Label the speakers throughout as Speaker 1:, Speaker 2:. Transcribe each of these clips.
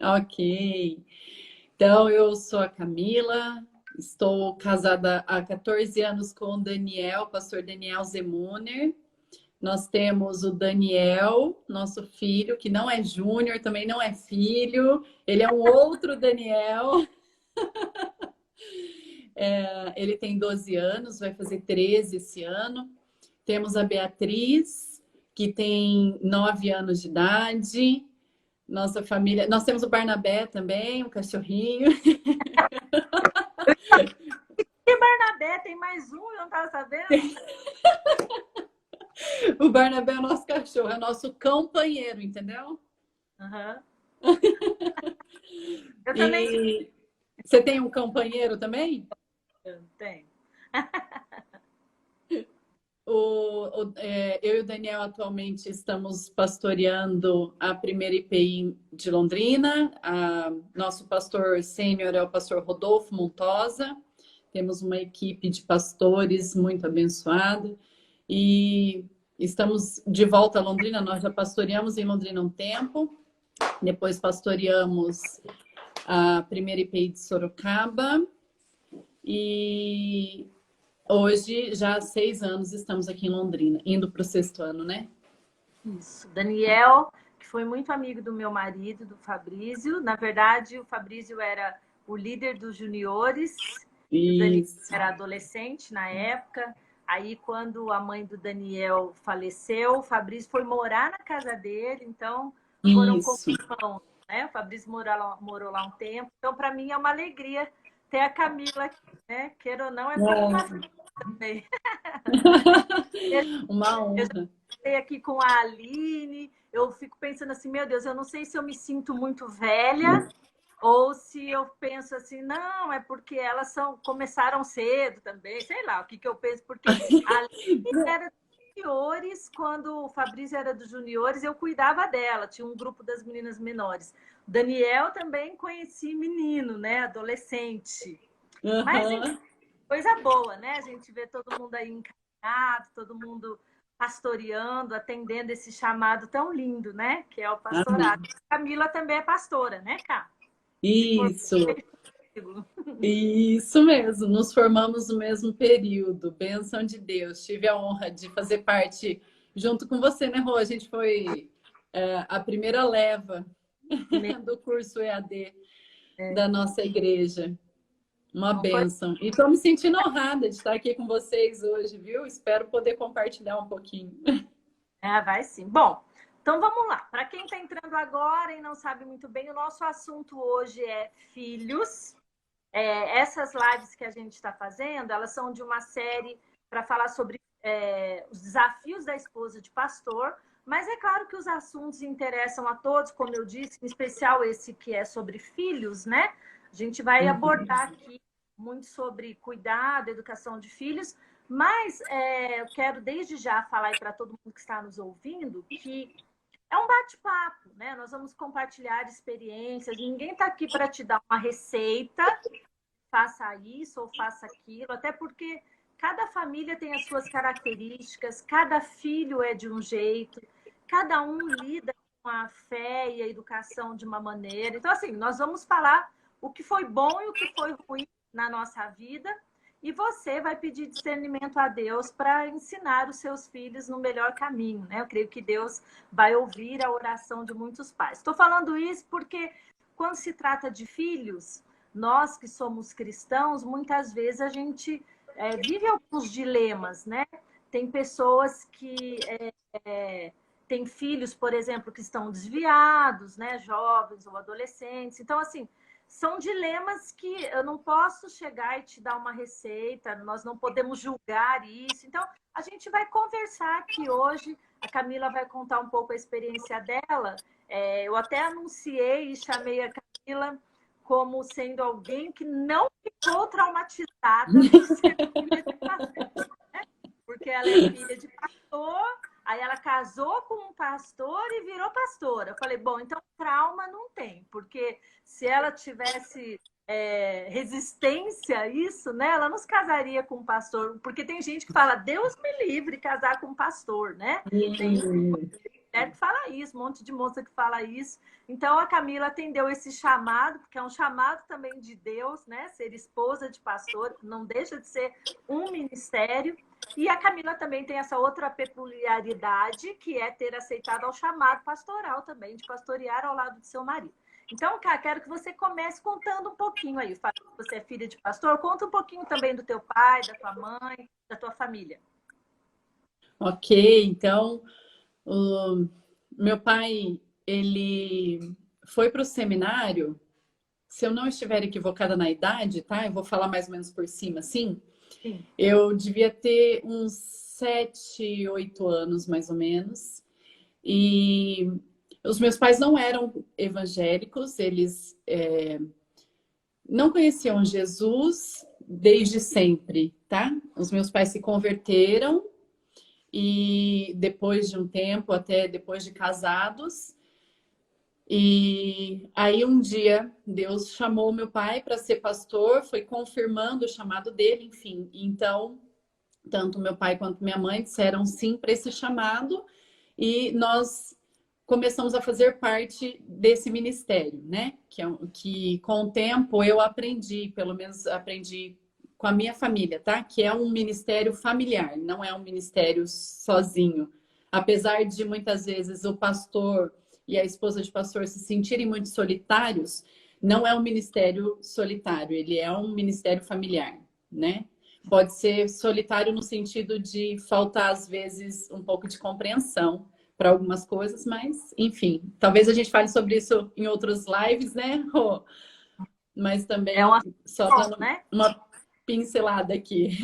Speaker 1: Ok. Então, eu sou a Camila, estou casada há 14 anos com o Daniel, pastor Daniel Zemuner. Nós temos o Daniel, nosso filho, que não é júnior, também não é filho, ele é um outro Daniel. Ele tem 12 anos, vai fazer 13 esse ano. Temos a Beatriz, que tem 9 anos de idade. Nossa família. Nós temos o Barnabé também, um cachorrinho.
Speaker 2: E Bernadette, tem mais um, eu não estava sabendo.
Speaker 1: O Barnabé é o nosso cachorro, é o nosso companheiro, entendeu?
Speaker 2: Uhum. Eu também
Speaker 1: E você tem um companheiro também?
Speaker 2: tenho.
Speaker 1: Eu e o Daniel atualmente estamos pastoreando a primeira IPI de Londrina. Nosso pastor sênior é o pastor Rodolfo Montosa. Temos uma equipe de pastores muito abençoada. E estamos de volta a Londrina. Nós já pastoreamos em Londrina um tempo. Depois pastoreamos a primeira IPI de Sorocaba. E hoje, já há 6 anos, estamos aqui em Londrina, indo para o 6º ano, né?
Speaker 2: Isso. Daniel, que foi muito amigo do meu marido, do Fabrício. Na verdade, o Fabrício era o líder dos juniores. E o Daniel era adolescente na época. Aí, quando a mãe do Daniel faleceu, o Fabrício foi morar na casa dele. Então, foram como irmãos, né? O Fabrício morou lá um tempo. Então, para mim, é uma alegria ter a Camila aqui, né? Queira ou não, é como uma filha também.
Speaker 1: Uma
Speaker 2: Eu
Speaker 1: honra.
Speaker 2: já aqui com a Aline, eu fico pensando assim, meu Deus, eu não sei se eu me sinto muito velha ou se eu penso assim, não, é porque elas começaram cedo também, sei lá o que eu penso, porque a Aline era dos juniores, quando o Fabrício era dos juniores, eu cuidava dela, tinha um grupo das meninas menores. Daniel também conheci menino, né, adolescente. Mas, enfim, coisa boa, né? A gente vê todo mundo aí encaminhado, todo mundo pastoreando, atendendo esse chamado tão lindo, né? Que é o pastorado.
Speaker 1: Amém.
Speaker 2: Camila também é pastora, né, Cá?
Speaker 1: Isso, isso mesmo. Nos formamos no mesmo período. Bênção de Deus. Tive a honra de fazer parte junto com você, né, Rô? A gente foi a primeira leva do curso EAD da nossa igreja. Uma bênção. E estou me sentindo honrada de estar aqui com vocês hoje, viu? Espero poder compartilhar um pouquinho.
Speaker 2: Vai sim. Bom, então vamos lá. Para quem está entrando agora e não sabe muito bem, o nosso assunto hoje é filhos. Essas lives que a gente está fazendo, elas são de uma série para falar sobre os desafios da esposa de pastor, mas é claro que os assuntos interessam a todos, como eu disse, em especial esse que é sobre filhos, né? A gente vai abordar aqui muito sobre cuidado, educação de filhos, mas eu quero desde já falar para todo mundo que está nos ouvindo que é um bate-papo, né? Nós vamos compartilhar experiências, ninguém está aqui para te dar uma receita, faça isso ou faça aquilo, até porque cada família tem as suas características, cada filho é de um jeito, cada um lida com a fé e a educação de uma maneira. Então, assim, nós vamos falar o que foi bom e o que foi ruim na nossa vida, e você vai pedir discernimento a Deus para ensinar os seus filhos no melhor caminho, né? Eu creio que Deus vai ouvir a oração de muitos pais. Estou falando isso porque quando se trata de filhos, nós que somos cristãos, muitas vezes a gente vive alguns dilemas, né? Tem pessoas que têm filhos, por exemplo, que estão desviados, né? Jovens ou adolescentes. Então, assim, são dilemas que eu não posso chegar e te dar uma receita, nós não podemos julgar isso. Então, a gente vai conversar aqui hoje. A Camila vai contar um pouco a experiência dela. Eu até anunciei e chamei a Camila como sendo alguém que não ficou traumatizada por ser filha de pastor, né? Porque ela é filha de pastor, aí ela casou com um pastor e virou pastora. Eu falei, bom, então trauma não tem, porque se ela tivesse resistência a isso, né, ela não se casaria com um pastor, porque tem gente que fala, Deus me livre casar com um pastor, né? Tem que fala isso, um monte de moça que fala isso. Então, a Camila atendeu esse chamado, porque é um chamado também de Deus, né? Ser esposa de pastor, não deixa de ser um ministério. E a Camila também tem essa outra peculiaridade, que é ter aceitado ao chamado pastoral também, de pastorear ao lado do seu marido. Então, Cá, quero que você comece contando um pouquinho aí. Você é filha de pastor, conta um pouquinho também do teu pai, da tua mãe, da tua família.
Speaker 1: Ok, então, o meu pai, ele foi para o seminário, se eu não estiver equivocada na idade, tá? Eu vou falar mais ou menos por cima, assim.
Speaker 2: Sim.
Speaker 1: Eu devia ter uns 7, 8 anos, mais ou menos. E os meus pais não eram evangélicos, eles não conheciam Jesus desde sempre, tá? Os meus pais se converteram e depois de um tempo, até depois de casados. E aí um dia Deus chamou meu pai para ser pastor, foi confirmando o chamado dele, enfim. Então, tanto meu pai quanto minha mãe disseram sim para esse chamado e nós começamos a fazer parte desse ministério, né? Que com o tempo eu aprendi, pelo menos aprendi com a minha família, tá? Que é um ministério familiar, não é um ministério sozinho. Apesar de muitas vezes o pastor e a esposa de pastor se sentirem muito solitários, não é um ministério solitário, ele é um ministério familiar, né? Pode ser solitário no sentido de faltar, às vezes, um pouco de compreensão para algumas coisas, mas, enfim, talvez a gente fale sobre isso em outros lives, né, Rô? Mas também, só dando uma pincelada aqui.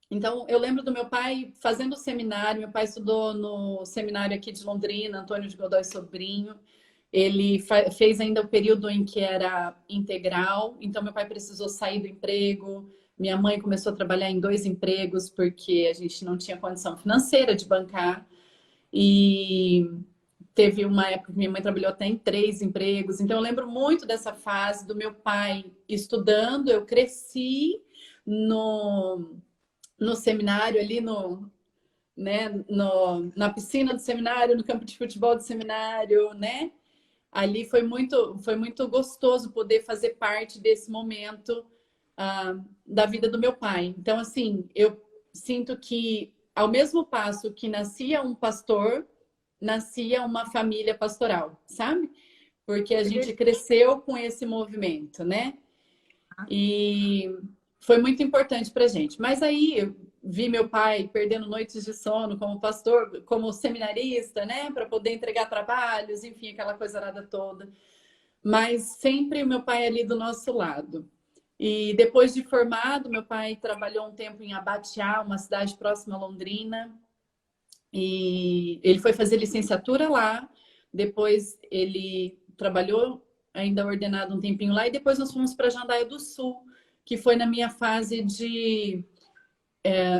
Speaker 1: Então, eu lembro do meu pai fazendo seminário, meu pai estudou no seminário aqui de Londrina, Antônio de Godoy Sobrinho. Ele fez ainda o período em que era integral, então meu pai precisou sair do emprego, minha mãe começou a trabalhar em 2 empregos porque a gente não tinha condição financeira de bancar. E teve uma época que minha mãe trabalhou até em 3 empregos. Então eu lembro muito dessa fase do meu pai estudando. Eu cresci no seminário ali né, na piscina do seminário, no campo de futebol do seminário, né? Ali foi muito gostoso poder fazer parte desse momento da vida do meu pai. Então, assim, eu sinto que, ao mesmo passo que nascia um pastor, nascia uma família pastoral, sabe? Porque a gente cresceu com esse movimento, né? E foi muito importante para a gente. Mas aí eu vi meu pai perdendo noites de sono como pastor, como seminarista, né? Para poder entregar trabalhos, enfim, aquela coisa nada toda. Mas sempre o meu pai ali do nosso lado. E depois de formado, meu pai trabalhou um tempo em Abatiá, uma cidade próxima a Londrina. E ele foi fazer licenciatura lá. Depois ele trabalhou ainda ordenado um tempinho lá. E depois nós fomos para Jandaia do Sul, que foi na minha fase de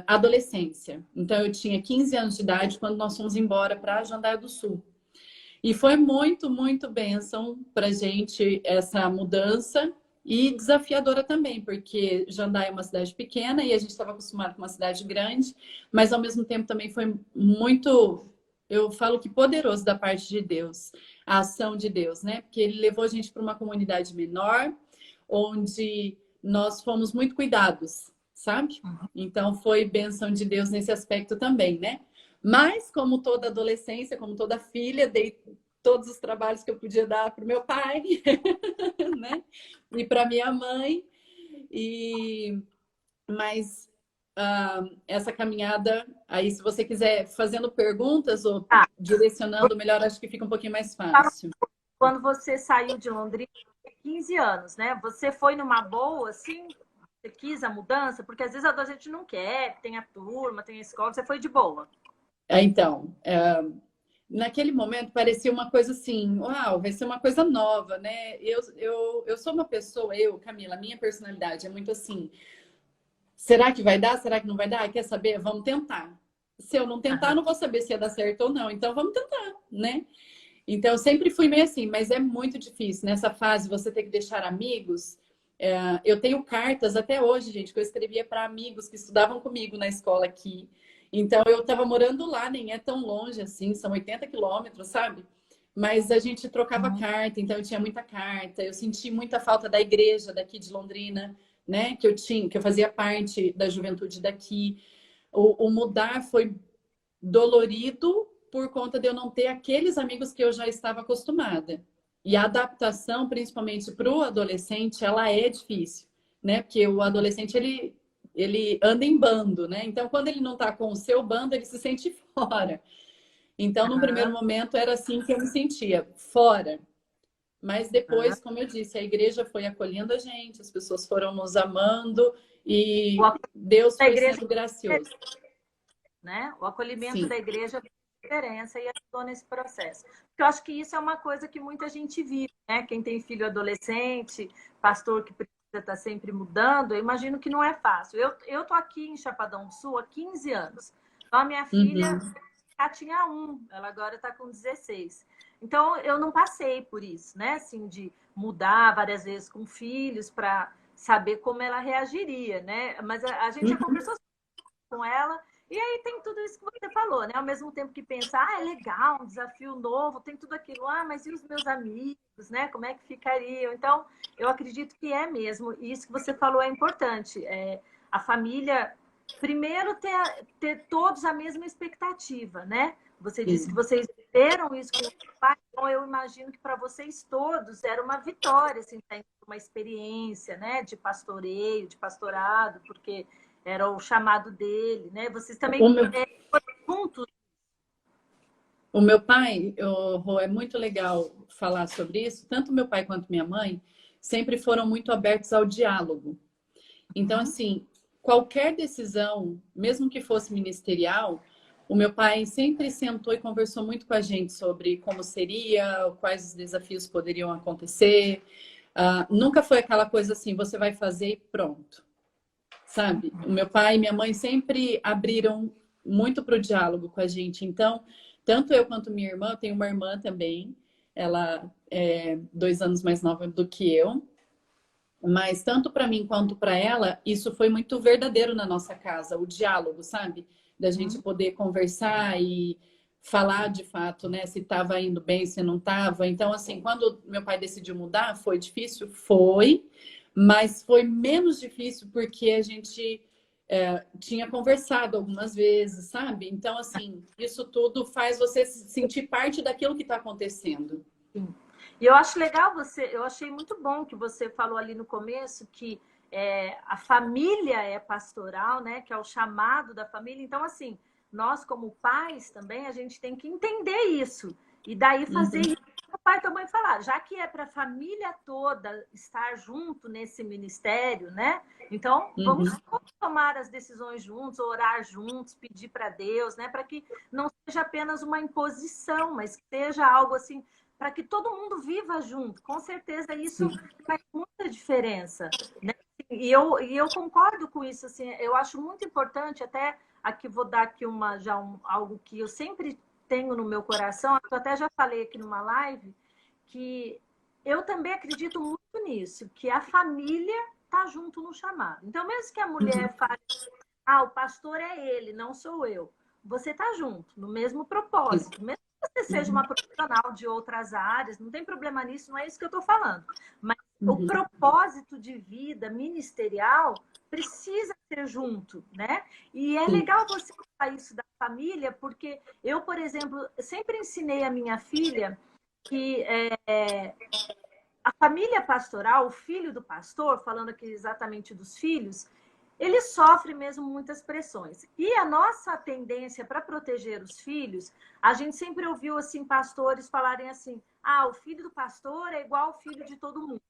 Speaker 1: adolescência. Então eu tinha 15 anos de idade quando nós fomos embora para Jandaia do Sul. E foi muito, muito bênção para gente essa mudança e desafiadora também, porque Jandaia é uma cidade pequena e a gente estava acostumado com uma cidade grande, mas ao mesmo tempo também foi muito, eu falo que poderoso da parte de Deus, a ação de Deus, né? Porque ele levou a gente para uma comunidade menor, onde nós fomos muito cuidados, sabe? Então foi bênção de Deus nesse aspecto também, né? Mas, como toda adolescência, como toda filha, dei todos os trabalhos que eu podia dar para o meu pai, né? E para minha mãe. Mas essa caminhada, aí se você quiser fazendo perguntas ou direcionando melhor, acho que fica um pouquinho mais fácil.
Speaker 2: Quando você saiu de Londrina, 15 anos, né? Você foi numa boa, assim? Você quis a mudança? Porque às vezes a gente não quer, tem a turma, tem a escola, você foi de boa.
Speaker 1: Então, naquele momento parecia uma coisa assim, uau, vai ser uma coisa nova, né? Eu sou uma pessoa, Camila, minha personalidade é muito assim, será que vai dar? Será que não vai dar? Quer saber? Vamos tentar. Se eu não tentar, não vou saber se ia dar certo ou não, então vamos tentar, né? Então, eu sempre fui meio assim, mas é muito difícil. Nessa fase, você ter que deixar amigos. Eu tenho cartas até hoje, gente, que eu escrevia para amigos que estudavam comigo na escola aqui. Então, eu estava morando lá, nem é tão longe assim, são 80 quilômetros, sabe? Mas a gente trocava
Speaker 2: Uhum.
Speaker 1: carta, então eu tinha muita carta. Eu senti muita falta da igreja daqui de Londrina, né? Que eu tinha, que eu fazia parte da juventude daqui. O mudar foi dolorido por conta de eu não ter aqueles amigos que eu já estava acostumada. E a adaptação, principalmente para o adolescente, ela é difícil, né? Porque o adolescente ele anda em bando, né? Então, quando ele não está com o seu bando, ele se sente fora. Então, num primeiro
Speaker 2: Aham,
Speaker 1: momento, era assim que eu me sentia, fora. Mas
Speaker 2: aham.
Speaker 1: depois, como eu disse, a igreja foi acolhendo a gente, as pessoas foram nos amando
Speaker 2: O
Speaker 1: e
Speaker 2: acolhimento
Speaker 1: Deus
Speaker 2: da
Speaker 1: foi
Speaker 2: igreja,
Speaker 1: sendo gracioso.
Speaker 2: né? O acolhimento
Speaker 1: Sim.
Speaker 2: da igreja fez diferença e ajudou nesse processo. Porque eu acho que isso é uma coisa que muita gente vive, né? Quem tem filho adolescente, pastor que precisa estar sempre mudando, eu imagino que não é fácil. Eu tô aqui em Chapadão do Sul há 15 anos. Então, a minha filha
Speaker 1: Uhum.
Speaker 2: já tinha ela agora está com 16. Então, eu não passei por isso, né? Assim, de mudar várias vezes com filhos para saber como ela reagiria, né? Mas a gente já
Speaker 1: Uhum.
Speaker 2: conversou com ela. E aí tem tudo isso que você falou, né? Ao mesmo tempo que pensa, é legal, um desafio novo, tem tudo aquilo, mas e os meus amigos, né? Como é que ficariam? Então, eu acredito que é mesmo. E isso que você falou é importante. A família, primeiro, ter todos a mesma expectativa, né? Você disse que
Speaker 1: Sim.
Speaker 2: vocês viveram isso com o pai, então eu imagino que para vocês todos era uma vitória, assim, uma experiência, né? De pastoreio, de pastorado, porque era o chamado dele, né? Vocês
Speaker 1: O
Speaker 2: também
Speaker 1: meu,
Speaker 2: foram juntos.
Speaker 1: o meu pai, Rô, é muito legal falar sobre isso. Tanto meu pai quanto minha mãe sempre foram muito abertos ao diálogo. Então,
Speaker 2: Uhum.
Speaker 1: assim, qualquer decisão, mesmo que fosse ministerial, o meu pai sempre sentou e conversou muito com a gente sobre como seria, quais os desafios poderiam acontecer. Nunca foi aquela coisa assim, você vai fazer e pronto, sabe? O meu pai e minha mãe sempre abriram muito para o diálogo com a gente. Então, tanto eu quanto minha irmã, eu tenho uma irmã também, ela é 2 anos mais nova do que eu. Mas tanto para mim quanto para ela, isso foi muito verdadeiro na nossa casa, o diálogo, sabe? Da gente
Speaker 2: Uhum.
Speaker 1: poder conversar e falar de fato, né? Se estava indo bem, se não estava. Então, assim, quando meu pai decidiu mudar, foi difícil? Foi, mas foi menos difícil porque a gente tinha conversado algumas vezes, sabe? Então, assim, isso tudo faz você se sentir parte daquilo que está acontecendo.
Speaker 2: Sim. E eu acho legal eu achei muito bom que você falou ali no começo que a família é pastoral, né? Que é o chamado da família. Então, assim, nós como pais também, a gente tem que entender isso. E daí fazer
Speaker 1: Uhum,
Speaker 2: isso que o pai e a mãe falaram. Já que é para a família toda estar junto nesse ministério, né? Então, vamos
Speaker 1: uhum,
Speaker 2: tomar as decisões juntos, orar juntos, pedir para Deus, né? Para que não seja apenas uma imposição, mas que seja algo assim para que todo mundo viva junto. Com certeza isso
Speaker 1: sim.
Speaker 2: faz muita diferença, né? E eu concordo com isso, assim, eu acho muito importante, até aqui vou dar aqui algo que eu sempre tenho no meu coração, eu até já falei aqui numa live, que eu também acredito muito nisso, que a família está junto no chamado. Então, mesmo que a
Speaker 1: Uhum,
Speaker 2: mulher fale, o pastor é ele, não sou eu. Você está junto, no mesmo
Speaker 1: sim.
Speaker 2: propósito. Mesmo que você seja uma
Speaker 1: Uhum.
Speaker 2: profissional de outras áreas, não tem problema nisso, não é isso que eu estou falando. Mas o
Speaker 1: Uhum.
Speaker 2: propósito de vida ministerial precisa ser junto, né? E é
Speaker 1: Sim.
Speaker 2: legal você falar isso da família, porque eu, por exemplo, sempre ensinei a minha filha que a família pastoral, o filho do pastor, falando aqui exatamente dos filhos, ele sofre mesmo muitas pressões. E a nossa tendência para proteger os filhos, a gente sempre ouviu assim pastores falarem assim: o filho do pastor é igual ao filho de todo mundo.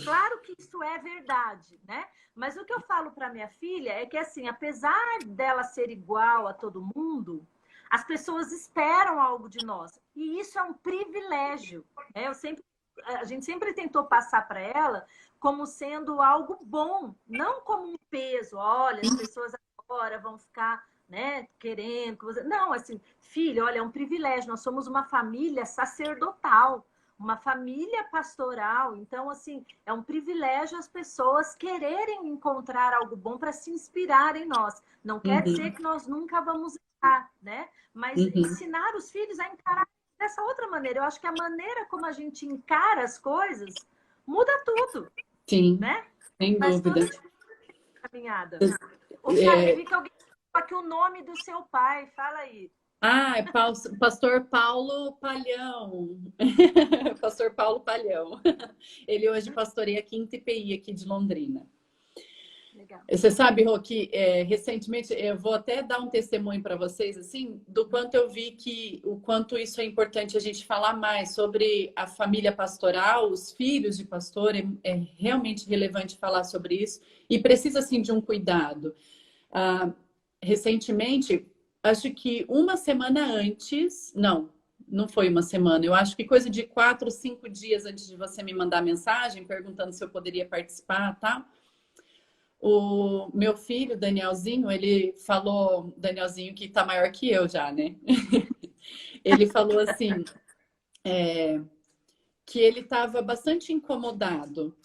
Speaker 2: Claro que isso é verdade, né? Mas o que eu falo para minha filha é que assim, apesar dela ser igual a todo mundo, as pessoas esperam algo de nós. E isso é um privilégio, né? A gente sempre tentou passar para ela como sendo algo bom, não como um peso. Olha, as pessoas agora vão ficar, né, querendo que você... Não, assim, filho, olha, é um privilégio. Nós somos uma família sacerdotal, uma família pastoral. Então, assim, é um privilégio as pessoas quererem encontrar algo bom para se inspirar em nós. Não quer dizer
Speaker 1: Uhum.
Speaker 2: que nós nunca vamos né? Mas
Speaker 1: Uhum.
Speaker 2: ensinar os filhos a encarar dessa outra maneira. Eu acho que a maneira como a gente encara as coisas muda tudo,
Speaker 1: Sim,
Speaker 2: né?
Speaker 1: sem
Speaker 2: Faz
Speaker 1: dúvida.
Speaker 2: toda a caminhada. Ô, Cá, eu vi que alguém falou aqui o nome do seu pai. Fala aí.
Speaker 1: Ah, é pastor Paulo Palhão. Pastor Paulo Palhão. Ele hoje pastoreia a Quinta IPI aqui de Londrina.
Speaker 2: Legal.
Speaker 1: Você sabe, Rô, que recentemente eu vou até dar um testemunho para vocês, assim, do quanto eu vi que o quanto isso é importante a gente falar mais sobre a família pastoral, os filhos de pastor, é realmente relevante falar sobre isso e precisa, assim, de um cuidado. Recentemente, acho que uma semana antes, não foi uma semana, eu acho que coisa de 4, 5 dias antes de você me mandar mensagem perguntando se eu poderia participar, tá? O meu filho, Danielzinho, ele falou, Danielzinho que tá maior que eu já, né? Ele falou assim, que ele estava bastante incomodado,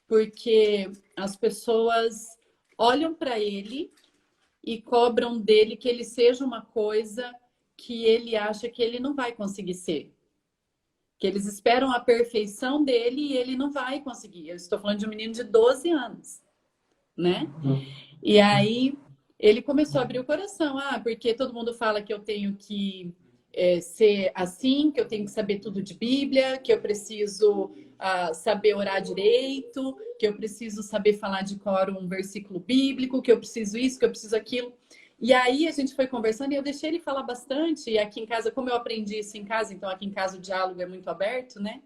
Speaker 1: porque as pessoas olham para ele e cobram dele que ele seja uma coisa que ele acha que ele não vai conseguir ser. Que eles esperam a perfeição dele e ele não vai conseguir. Eu estou falando de um menino de 12 anos, né? E aí ele começou a abrir o coração. Porque todo mundo fala que eu tenho que ser assim, que eu tenho que saber tudo de Bíblia, que eu preciso saber orar direito, que eu preciso saber falar de cor um versículo bíblico, que eu preciso isso, que eu preciso aquilo. E aí a gente foi conversando e eu deixei ele falar bastante. E aqui em casa, como eu aprendi isso em casa, então aqui em casa o diálogo é muito aberto, né?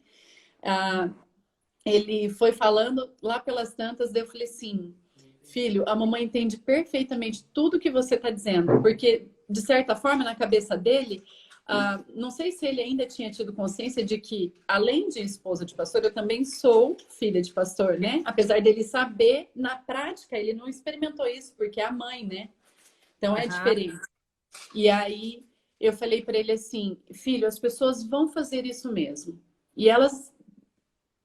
Speaker 1: Ele foi falando lá pelas tantas, daí eu falei assim, filho, a mamãe entende perfeitamente tudo que você está dizendo, porque, de certa forma, na cabeça dele, não sei se ele ainda tinha tido consciência de que, além de esposa de pastor, eu também sou filha de pastor, né? Apesar dele saber, na prática, ele não experimentou isso, porque é a mãe, né? Então é diferente. E aí eu falei para ele assim, filho, as pessoas vão fazer isso mesmo. E elas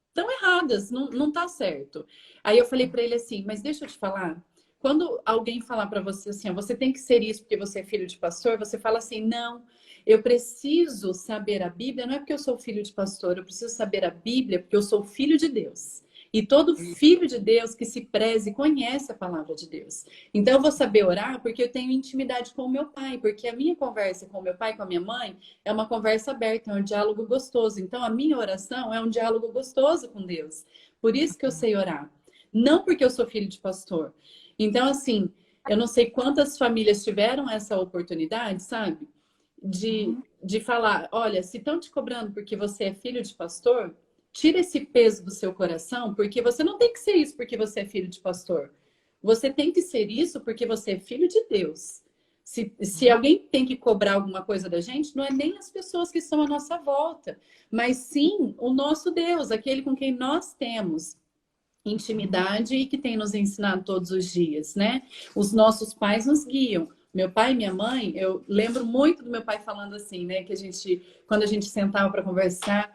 Speaker 1: estão erradas, não tá certo. Aí eu falei para ele assim, mas deixa eu te falar, quando alguém falar para você assim, você tem que ser isso porque você é filho de pastor, você fala assim, não, eu preciso saber a Bíblia, não é porque eu sou filho de pastor, eu preciso saber a Bíblia porque eu sou filho de Deus. E todo filho de Deus que se preze conhece a palavra de Deus. Então eu vou saber orar porque eu tenho intimidade com o meu pai, porque a minha conversa com o meu pai, com a minha mãe, é uma conversa aberta, é um diálogo gostoso. Então a minha oração é um diálogo gostoso com Deus. Por isso que eu sei orar. Não porque eu sou filho de pastor. Então, assim, eu não sei quantas famílias tiveram essa oportunidade, sabe? De falar, olha, se estão te cobrando porque você é filho de pastor, tira esse peso do seu coração, porque você não tem que ser isso porque você é filho de pastor. Você tem que ser isso porque você é filho de Deus. Se alguém tem que cobrar alguma coisa da gente, não é nem as pessoas que estão à nossa volta, mas sim o nosso Deus, aquele com quem nós temos intimidade e que tem nos ensinado todos os dias, né? Os nossos pais nos guiam. Meu pai e minha mãe, eu lembro muito do meu pai falando assim, né? Que quando a gente sentava para conversar,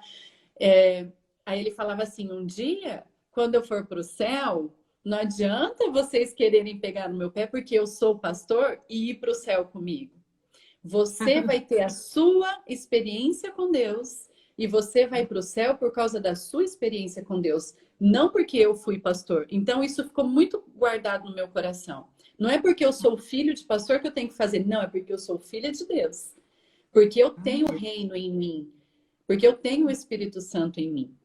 Speaker 1: aí ele falava assim: um dia, quando eu for para o céu, não adianta vocês quererem pegar no meu pé porque eu sou pastor e ir para o céu comigo. Você vai ter a sua experiência com Deus e você vai para o céu por causa da sua experiência com Deus, não porque eu fui pastor. Então isso ficou muito guardado no meu coração. Não é porque eu sou filho de pastor que eu tenho que fazer, não, é porque eu sou filha de Deus. Porque eu tenho o reino em mim, porque eu tenho o Espírito Santo em mim.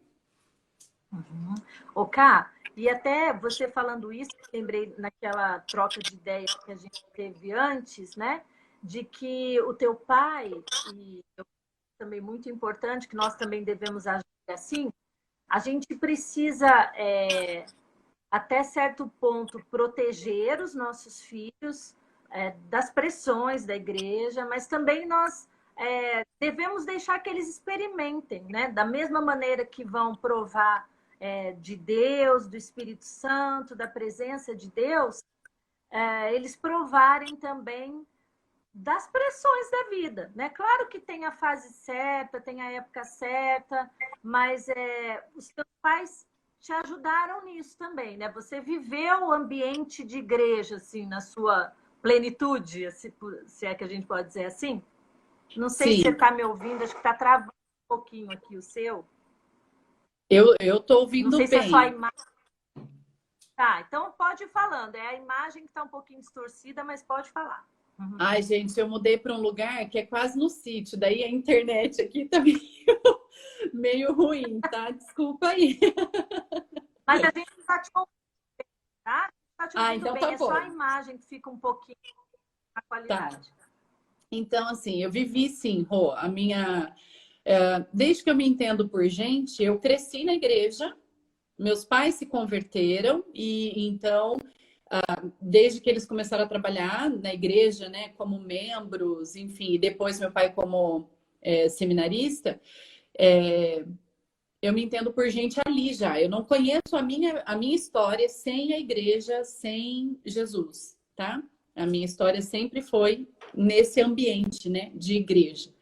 Speaker 2: Ô, Ká, e até você falando isso, lembrei naquela troca de ideias que a gente teve antes, né? De que o teu pai, e também muito importante, que nós também devemos agir assim, a gente precisa, até certo ponto, proteger os nossos filhos das pressões da igreja, mas também nós devemos deixar que eles experimentem, né? Da mesma maneira que vão provar de Deus, do Espírito Santo, da presença de Deus, eles provarem também das pressões da vida, né? Claro que tem a fase certa, tem a época certa, mas os teus pais te ajudaram nisso também, né? Você viveu o ambiente de igreja, assim, na sua plenitude, se é que a gente pode dizer assim. Não sei se
Speaker 1: Sim,
Speaker 2: você está me ouvindo, acho que está travando um pouquinho aqui o seu.
Speaker 1: eu tô
Speaker 2: Não
Speaker 1: ouvindo
Speaker 2: sei se é só a
Speaker 1: bem.
Speaker 2: imagem. Tá, então pode ir falando. É a imagem que está um pouquinho distorcida, mas pode falar. Uhum.
Speaker 1: Ai, gente, eu mudei para um lugar que é quase no sítio, daí a internet aqui tá meio, meio ruim, tá? Desculpa aí.
Speaker 2: Mas a gente está te ouvindo, tá? Está te
Speaker 1: Ah,
Speaker 2: ouvindo
Speaker 1: então tá
Speaker 2: bem. É só a
Speaker 1: bom.
Speaker 2: imagem que fica um pouquinho na
Speaker 1: Tá.
Speaker 2: qualidade.
Speaker 1: Então, assim, eu vivi sim, Rô, a minha. Desde que eu me entendo por gente, eu cresci na igreja, meus pais se converteram, e então, desde que eles começaram a trabalhar na igreja, né, como membros, enfim, e depois meu pai como seminarista, é, eu me entendo por gente ali já. Eu não conheço a minha história sem a igreja, sem Jesus, tá? A minha história sempre foi nesse ambiente, né, de igreja.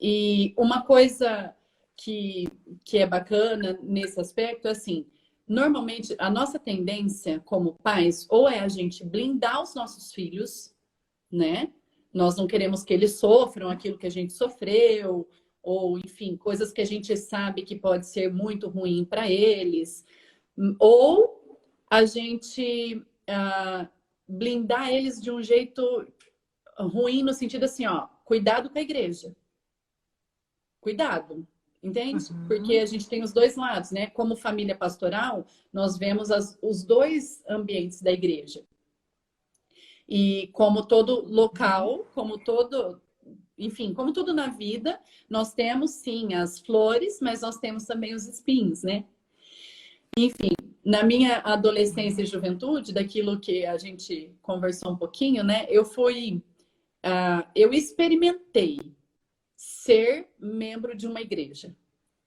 Speaker 1: E uma coisa que, que é bacana nesse aspecto é assim, normalmente a nossa tendência como pais ou é a gente blindar os nossos filhos, né? Nós não queremos que eles sofram aquilo que a gente sofreu, ou enfim, coisas que a gente sabe que pode ser muito ruim para eles, ou a gente blindar eles de um jeito ruim no sentido assim, ó, cuidado com a igreja. Cuidado, entende? Porque
Speaker 2: Uhum.
Speaker 1: a gente tem os dois lados, né? Como família pastoral, nós vemos os dois ambientes da igreja. E como todo local, como todo, enfim, como tudo na vida, nós temos sim as flores, mas nós temos também os espinhos, né? Enfim, na minha adolescência e juventude, daquilo que a gente conversou um pouquinho, né? Eu experimentei ser membro de uma igreja.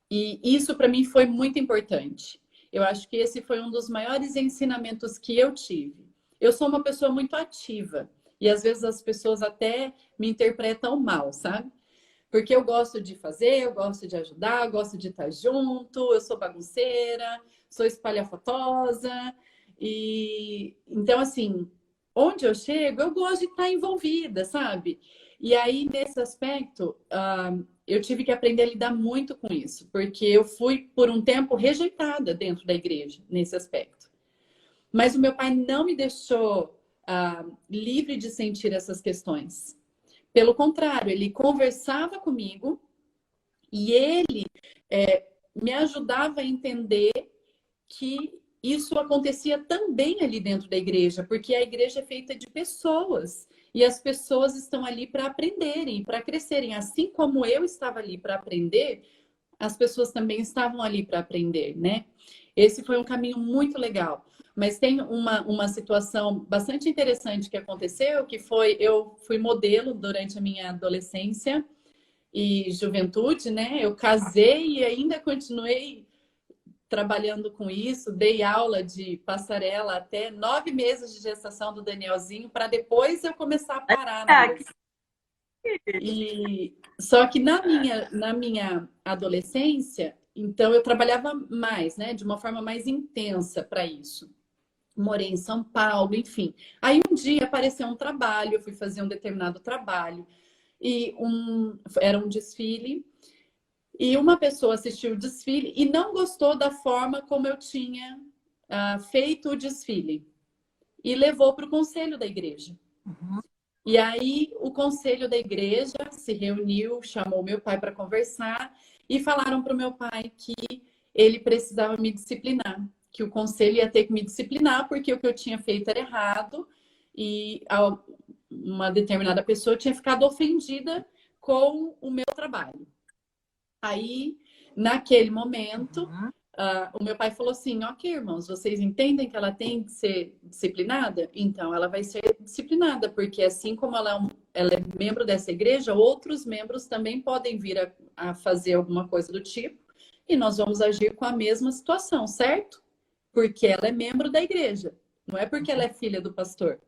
Speaker 1: E isso para mim foi muito importante. Eu acho que esse foi um dos maiores ensinamentos que eu tive. Eu sou uma pessoa muito ativa e às vezes as pessoas até me interpretam mal, sabe? Porque eu gosto de fazer, eu gosto de ajudar, eu gosto de estar junto, eu sou bagunceira, sou espalhafatosa e então assim, onde eu chego, eu gosto de estar envolvida, sabe? E aí nesse aspecto, eu tive que aprender a lidar muito com isso, porque eu fui por um tempo rejeitada dentro da igreja nesse aspecto. Mas o meu pai não me deixou livre de sentir essas questões. Pelo contrário, ele conversava comigo e ele me ajudava a entender que isso acontecia também ali dentro da igreja, porque a igreja é feita de pessoas e as pessoas estão ali para aprenderem, para crescerem. Assim como eu estava ali para aprender, as pessoas também estavam ali para aprender, né? Esse foi um caminho muito legal. Mas tem uma situação bastante interessante que aconteceu, que foi, eu fui modelo durante a minha adolescência e juventude, né? Eu casei e ainda continuei trabalhando com isso, dei aula de passarela até 9 meses de gestação do Danielzinho, para depois eu começar a parar na
Speaker 2: Ah, que...
Speaker 1: bolsa. E só que na minha adolescência, então eu trabalhava mais, né, de uma forma mais intensa para isso. Morei em São Paulo, enfim. Aí um dia apareceu um trabalho, eu fui fazer um determinado trabalho e era um desfile e uma pessoa assistiu o desfile e não gostou da forma como eu tinha feito o desfile e levou para o conselho da igreja.
Speaker 2: Uhum.
Speaker 1: E aí o conselho da igreja se reuniu, chamou meu pai para conversar e falaram para o meu pai que ele precisava me disciplinar, que o conselho ia ter que me disciplinar porque o que eu tinha feito era errado e uma determinada pessoa tinha ficado ofendida com o meu trabalho. Aí, naquele momento,
Speaker 2: Uhum.
Speaker 1: o meu pai falou assim: ok, irmãos, vocês entendem que ela tem que ser disciplinada? Então, ela vai ser disciplinada, porque assim como ela é membro dessa igreja, outros membros também podem vir a fazer alguma coisa do tipo, e nós vamos agir com a mesma situação, certo? Porque ela é membro da igreja, não é porque ela é filha do pastor.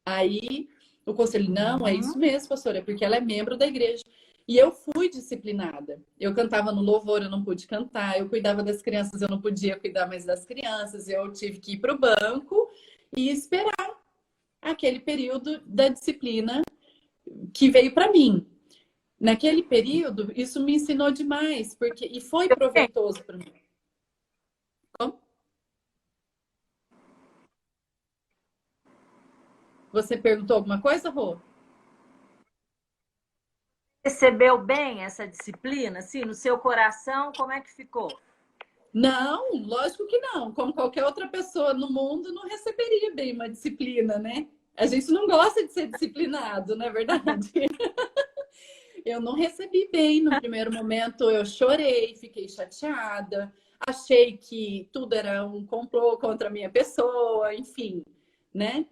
Speaker 1: Aí o conselho, não, é
Speaker 2: Uhum.
Speaker 1: isso mesmo, pastor, é porque ela é membro da igreja. E eu fui disciplinada. Eu cantava no louvor, eu não pude cantar. Eu cuidava das crianças, eu não podia cuidar mais das crianças. Eu tive que ir para o banco e esperar aquele período da disciplina que veio para mim. Naquele período, isso me ensinou demais, porque e foi proveitoso para mim. Como? Você perguntou alguma coisa, Rô?
Speaker 2: Recebeu bem essa disciplina, assim, no seu coração, como é que ficou?
Speaker 1: Não, lógico que não. Como qualquer outra pessoa no mundo, não receberia bem uma disciplina, né? A gente não gosta de ser disciplinado, não é verdade? Eu não recebi bem no primeiro momento, eu chorei, fiquei chateada, achei que tudo era um complô contra a minha pessoa, enfim, né?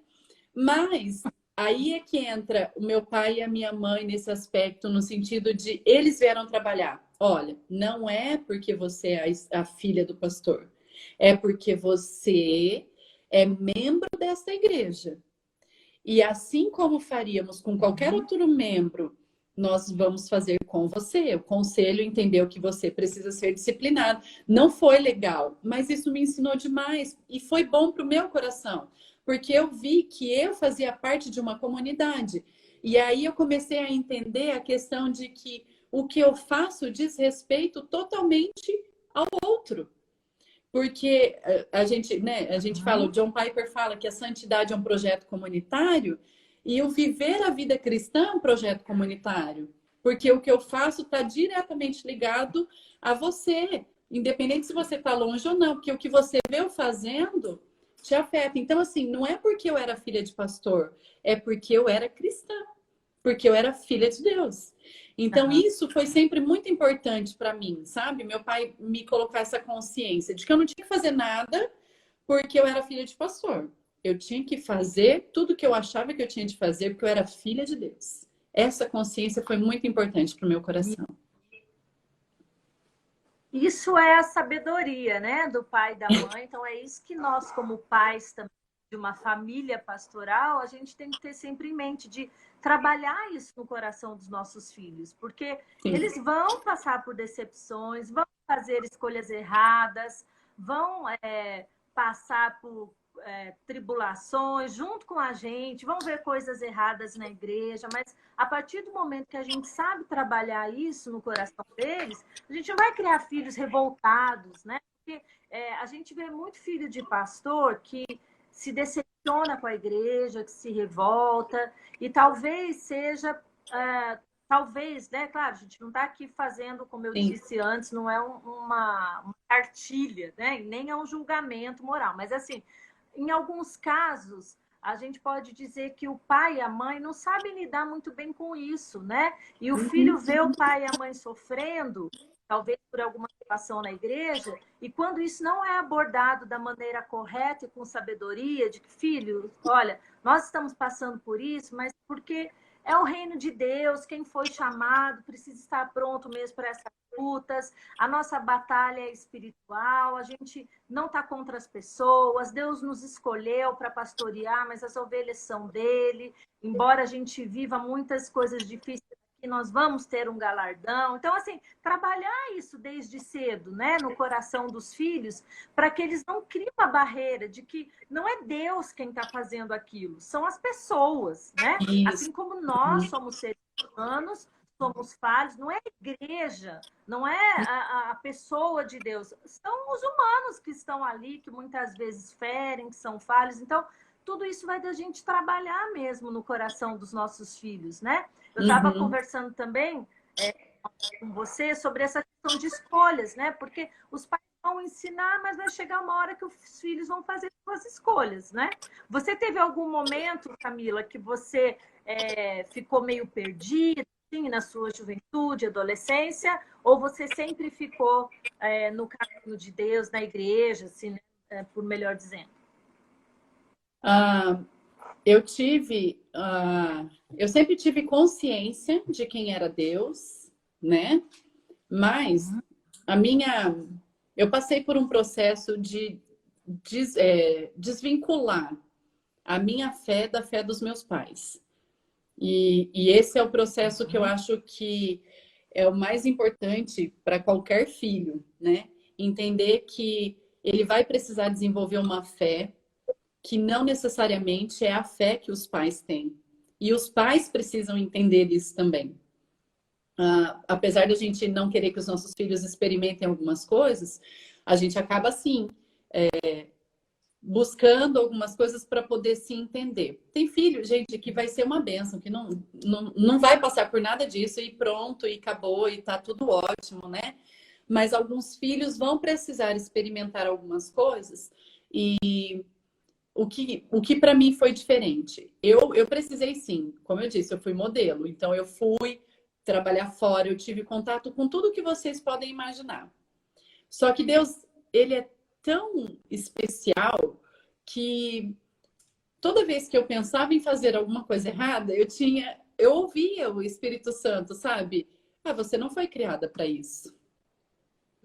Speaker 1: Mas aí é que entra o meu pai e a minha mãe nesse aspecto, no sentido de eles vieram trabalhar. Olha, não é porque você é a filha do pastor, é porque você é membro desta igreja. E assim como faríamos com qualquer outro membro, nós vamos fazer com você. O conselho entendeu que você precisa ser disciplinado. Não foi legal, mas isso me ensinou demais e foi bom para o meu coração, porque eu vi que eu fazia parte de uma comunidade. E aí eu comecei a entender a questão de que o que eu faço diz respeito totalmente ao outro. Porque a gente, né, a gente fala, o John Piper fala que a santidade é um projeto comunitário e o viver a vida cristã é um projeto comunitário. Porque o que eu faço está diretamente ligado a você, independente se você está longe ou não, porque o que você vê eu fazendo te afeta. Então, assim, não é porque eu era filha de pastor, é porque eu era cristã, porque eu era filha de Deus. Então, isso foi sempre muito importante para mim, sabe? Meu pai me colocar essa consciência de que eu não tinha que fazer nada porque eu era filha de pastor. Eu tinha que fazer tudo que eu achava que eu tinha de fazer porque eu era filha de Deus. Essa consciência foi muito importante para o meu coração.
Speaker 2: Isso é a sabedoria, né, do pai e da mãe. Então é isso que nós, como pais também de uma família pastoral, a gente tem que ter sempre em mente de trabalhar isso no coração dos nossos filhos, porque
Speaker 1: Sim.
Speaker 2: eles vão passar por decepções, vão fazer escolhas erradas, vão passar por tribulações junto com a gente, vão ver coisas erradas na igreja, mas a partir do momento que a gente sabe trabalhar isso no coração deles, a gente não vai criar filhos revoltados, né? Porque a gente vê muito filho de pastor que se decepciona com a igreja, que se revolta, e talvez seja... talvez, né? Claro, a gente não está aqui fazendo, como eu disse antes, não é uma cartilha, né? Nem é um julgamento moral, mas assim, em alguns casos, a gente pode dizer que o pai e a mãe não sabem lidar muito bem com isso, né? E o filho vê o pai e a mãe sofrendo, talvez por alguma situação na igreja, e quando isso não é abordado da maneira correta e com sabedoria, de que, filho, olha, nós estamos passando por isso, mas porque é o reino de Deus, quem foi chamado precisa estar pronto mesmo para essas lutas, a nossa batalha é espiritual, a gente não está contra as pessoas, Deus nos escolheu para pastorear, mas as ovelhas são dele, embora a gente viva muitas coisas difíceis, nós vamos ter um galardão. Então, assim, trabalhar isso desde cedo, né, no coração dos filhos, para que eles não criem uma barreira de que não é Deus quem está fazendo aquilo, são as pessoas, né?
Speaker 1: Isso.
Speaker 2: Assim como nós somos seres humanos, somos falhos, não é a igreja, não é a pessoa de Deus, são os humanos que estão ali, que muitas vezes ferem, que são falhos. Então, tudo isso vai da gente trabalhar mesmo no coração dos nossos filhos, né? Eu estava conversando também com você sobre essa questão de escolhas, né? Porque os pais vão ensinar, mas vai chegar uma hora que os filhos vão fazer suas escolhas, né? Você teve algum momento, Camila, que você ficou meio perdida assim, na sua juventude, adolescência, ou você sempre ficou no caminho de Deus, na igreja, assim, né? Por melhor dizendo?
Speaker 1: Eu sempre tive consciência de quem era Deus, né? Mas eu passei por um processo de desvincular a minha fé da fé dos meus pais. E esse é o processo que eu acho que é o mais importante para qualquer filho, né? Entender que ele vai precisar desenvolver uma fé que não necessariamente é a fé que os pais têm. E os pais precisam entender isso também. Apesar da gente não querer que os nossos filhos experimentem algumas coisas, a gente acaba, assim, buscando algumas coisas para poder se entender. Tem filho, gente, que vai ser uma bênção, que não vai passar por nada disso e pronto, e acabou, e tá tudo ótimo, né? Mas alguns filhos vão precisar experimentar algumas coisas e o que para mim foi diferente. Eu precisei sim, como eu disse, eu fui modelo, então eu fui trabalhar fora, eu tive contato com tudo que vocês podem imaginar. Só que Deus, ele é tão especial que toda vez que eu pensava em fazer alguma coisa errada, eu ouvia o Espírito Santo, sabe? Ah, você não foi criada para isso.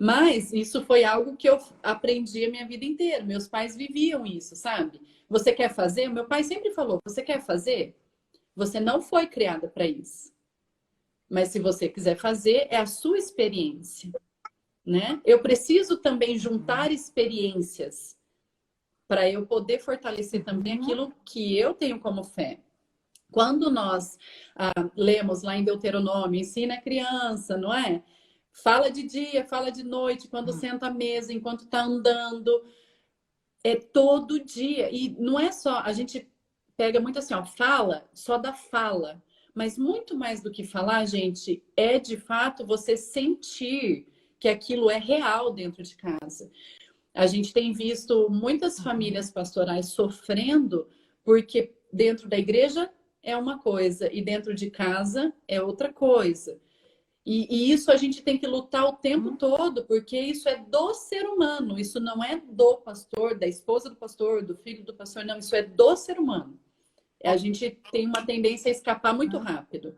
Speaker 1: Mas isso foi algo que eu aprendi a minha vida inteira. Meus pais viviam isso, sabe? Você quer fazer? Meu pai sempre falou: você quer fazer? Você não foi criada para isso. Mas se você quiser fazer, é a sua experiência, né? Eu preciso também juntar experiências para eu poder fortalecer também aquilo que eu tenho como fé. Quando nós lemos lá em Deuteronômio, ensina a criança, não é? Fala de dia, fala de noite, quando senta à mesa, enquanto está andando. É todo dia. E não é só, a gente pega muito assim, ó, fala, só da fala. Mas muito mais do que falar, gente, é de fato você sentir que aquilo é real dentro de casa. A gente tem visto muitas famílias pastorais sofrendo porque dentro da igreja é uma coisa e dentro de casa é outra coisa. E isso a gente tem que lutar o tempo todo, porque isso é do ser humano, isso não é do pastor, da esposa do pastor, do filho do pastor, não, isso é do ser humano. A gente tem uma tendência a escapar muito rápido.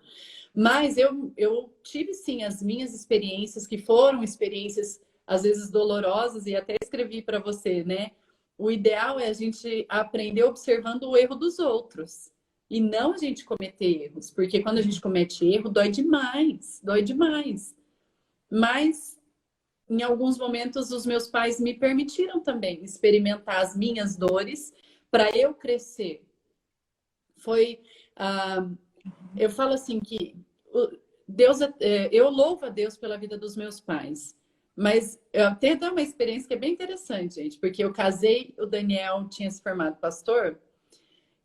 Speaker 1: Mas eu tive sim as minhas experiências, que foram experiências às vezes dolorosas, e até escrevi para você, né? O ideal é a gente aprender observando o erro dos outros. E não a gente cometer erros, porque quando a gente comete erro, dói demais, dói demais. Mas, em alguns momentos, os meus pais me permitiram também experimentar as minhas dores para eu crescer. Foi, eu falo assim que Deus, eu louvo a Deus pela vida dos meus pais. Mas eu até dou uma experiência que é bem interessante, gente, porque eu casei, o Daniel tinha se formado pastor.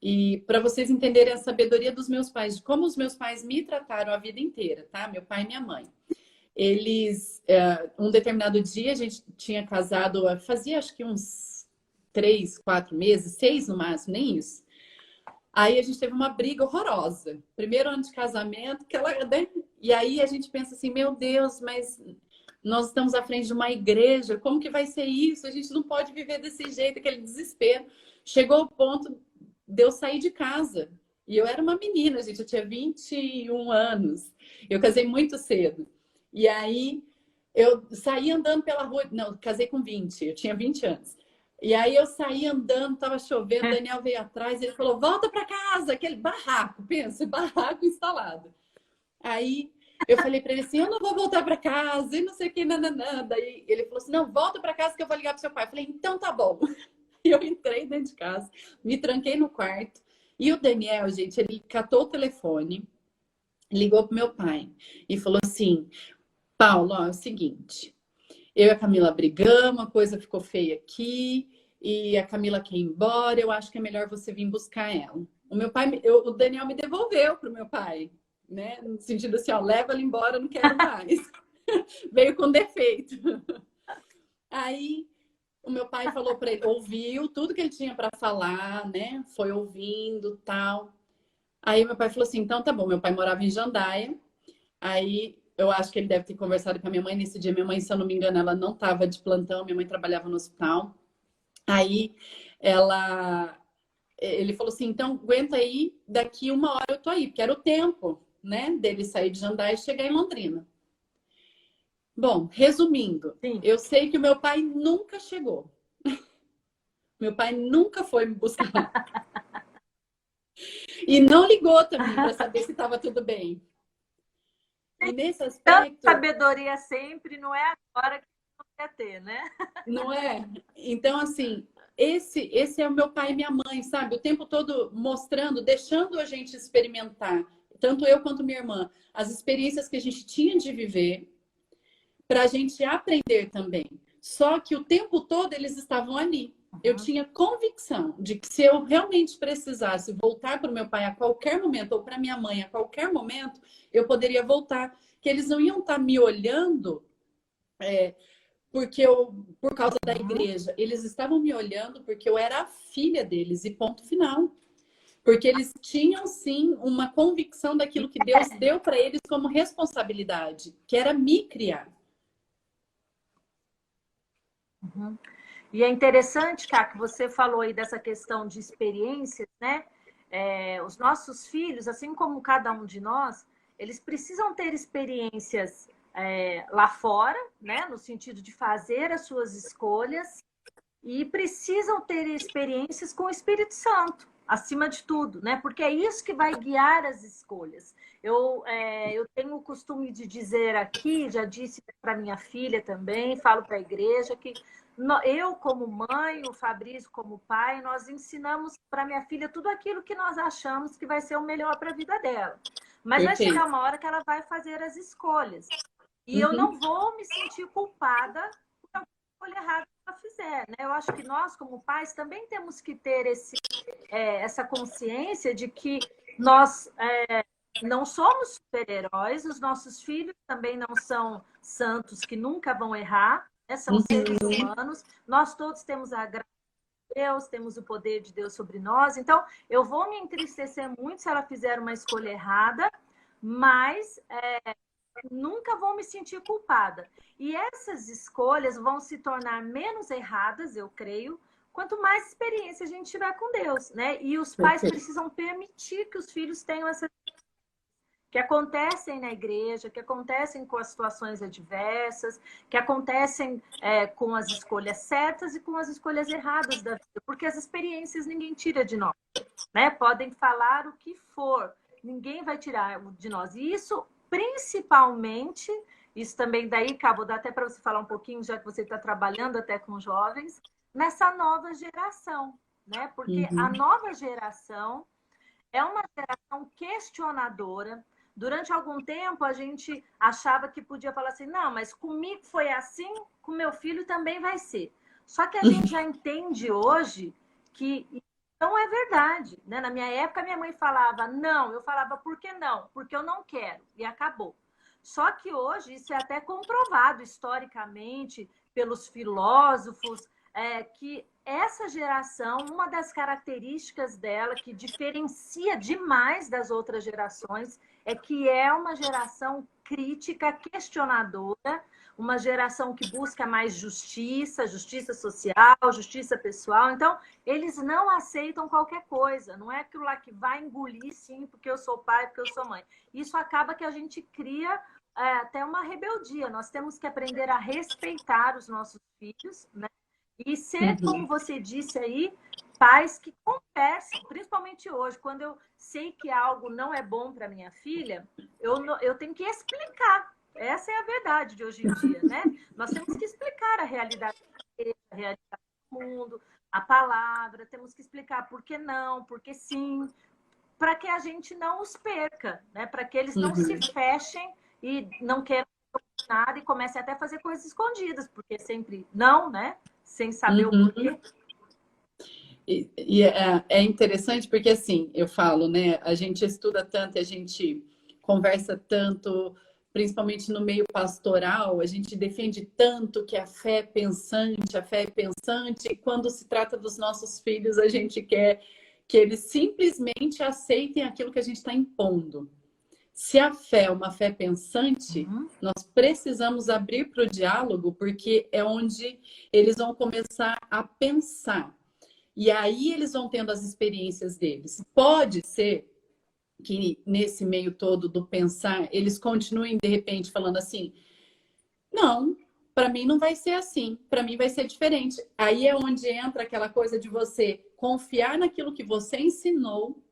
Speaker 1: E para vocês entenderem a sabedoria dos meus pais, de como os meus pais me trataram a vida inteira, tá? Meu pai e minha mãe. Eles, um determinado dia, a gente tinha casado, fazia acho que uns 3, 4 meses, 6 no máximo, nem isso. Aí a gente teve uma briga horrorosa. Primeiro ano de casamento, e aí a gente pensa assim, meu Deus, mas nós estamos à frente de uma igreja, como que vai ser isso? A gente não pode viver desse jeito, aquele desespero. Chegou o ponto de eu sair de casa. E eu era uma menina, gente, eu tinha 21 anos. Eu casei muito cedo. E aí eu saí andando pela rua, não, casei com 20, eu tinha 20 anos. E aí eu saí andando, tava chovendo, o Daniel veio atrás, ele falou: volta para casa, aquele barraco, pensa, barraco instalado. Aí eu falei para ele assim: eu não vou voltar para casa, e não sei o que, nananã. Daí ele falou assim: não, volta para casa que eu vou ligar pro seu pai. Eu falei: então tá bom. E eu entrei dentro de casa, me tranquei no quarto. E o Daniel, gente, ele catou o telefone, ligou pro meu pai e falou assim: Paulo, ó, é o seguinte, eu e a Camila brigamos, a coisa ficou feia aqui, e a Camila quer ir embora, eu acho que é melhor você vir buscar ela. O meu pai, o Daniel me devolveu pro meu pai, né? No sentido assim, ó, leva ela embora, não quero mais. Veio com defeito. Aí o meu pai falou para ele, ouviu tudo que ele tinha para falar, né? Foi ouvindo, tal. Aí meu pai falou assim, então tá bom. Meu pai morava em Jandaia. Aí eu acho que ele deve ter conversado com a minha mãe nesse dia. Minha mãe, se eu não me engano, ela não estava de plantão. Minha mãe trabalhava no hospital. Aí ele falou assim, então aguenta aí, daqui 1 hora eu tô aí, porque era o tempo, né, dele sair de Jandaia e chegar em Londrina. Bom, resumindo,
Speaker 2: Sim.
Speaker 1: eu sei que o meu pai nunca chegou. Meu pai nunca foi me buscar. E não ligou também para saber se estava tudo bem. E nesse aspecto...
Speaker 2: Sabedoria sempre, não é agora que você quer ter, né?
Speaker 1: Não é? Então, assim, esse é o meu pai e minha mãe, sabe? O tempo todo mostrando, deixando a gente experimentar, tanto eu quanto minha irmã, as experiências que a gente tinha de viver, para a gente aprender também. Só que o tempo todo eles estavam ali. Eu tinha convicção de que se eu realmente precisasse voltar para o meu pai a qualquer momento, ou para minha mãe a qualquer momento, eu poderia voltar. Que eles não iam estar me olhando por causa da igreja. Eles estavam me olhando porque eu era a filha deles, e ponto final. Porque eles tinham, sim, uma convicção daquilo que Deus deu para eles como responsabilidade, que era me criar.
Speaker 2: E é interessante, Cá, que você falou aí dessa questão de experiências, né? Os nossos filhos, assim como cada um de nós, eles precisam ter experiências lá fora, né? No sentido de fazer as suas escolhas, e precisam ter experiências com o Espírito Santo, acima de tudo, né? Porque é isso que vai guiar as escolhas. Eu tenho o costume de dizer aqui, já disse para minha filha também, falo para a igreja, que eu, como mãe, o Fabrício, como pai, nós ensinamos para minha filha tudo aquilo que nós achamos que vai ser o melhor para a vida dela. Mas vai chegar uma hora que ela vai fazer as escolhas. E eu não vou me sentir culpada por a escolha errada que ela fizer, né? Eu acho que nós, como pais, também temos que ter essa consciência de que nós não somos super-heróis, os nossos filhos também não são santos que nunca vão errar, né? São seres humanos, nós todos temos a graça de Deus, temos o poder de Deus sobre nós, então eu vou me entristecer muito se ela fizer uma escolha errada, mas nunca vou me sentir culpada. E essas escolhas vão se tornar menos erradas, eu creio, quanto mais experiência a gente tiver com Deus, né? E os pais precisam permitir que os filhos tenham essas que acontecem na igreja, que acontecem com as situações adversas, que acontecem com as escolhas certas e com as escolhas erradas da vida, porque as experiências ninguém tira de nós, né? Podem falar o que for, ninguém vai tirar de nós. E isso, principalmente, isso também daí, Cá, vou dar até para você falar um pouquinho, já que você está trabalhando até com jovens, nessa nova geração, né? Porque a nova geração é uma geração questionadora. Durante algum tempo, a gente achava que podia falar assim, não, mas comigo foi assim, com meu filho também vai ser. Só que a gente já entende hoje que não é verdade, né? Na minha época, minha mãe falava não, eu falava por que não? Porque eu não quero, e acabou. Só que hoje isso é até comprovado historicamente pelos filósofos, que essa geração, uma das características dela que diferencia demais das outras gerações é que é uma geração crítica, questionadora, uma geração que busca mais justiça, justiça social, justiça pessoal. Então, eles não aceitam qualquer coisa. Não é aquilo lá que vai engolir, sim, porque eu sou pai, porque eu sou mãe. Isso acaba que a gente cria até uma rebeldia. Nós temos que aprender a respeitar os nossos filhos, né? E ser, como você disse aí, pais que conversem, principalmente hoje, quando eu sei que algo não é bom para minha filha, eu tenho que explicar. Essa é a verdade de hoje em dia, né? Nós temos que explicar a realidade do mundo, a palavra, temos que explicar por que não, por que sim, para que a gente não os perca, né? Para que eles não se fechem e não queiram nada e comecem até a fazer coisas escondidas, porque sempre não, né? Sem saber o porquê.
Speaker 1: E é interessante porque, assim, eu falo, né? A gente estuda tanto, a gente conversa tanto, principalmente no meio pastoral, a gente defende tanto que a fé é pensante, e quando se trata dos nossos filhos, a gente quer que eles simplesmente aceitem aquilo que a gente está impondo. Se a fé é uma fé pensante, nós precisamos abrir para o diálogo, porque é onde eles vão começar a pensar. E aí eles vão tendo as experiências deles. Pode ser que nesse meio todo do pensar, eles continuem de repente falando assim, não, para mim não vai ser assim, para mim vai ser diferente. Aí é onde entra aquela coisa de você confiar naquilo que você ensinou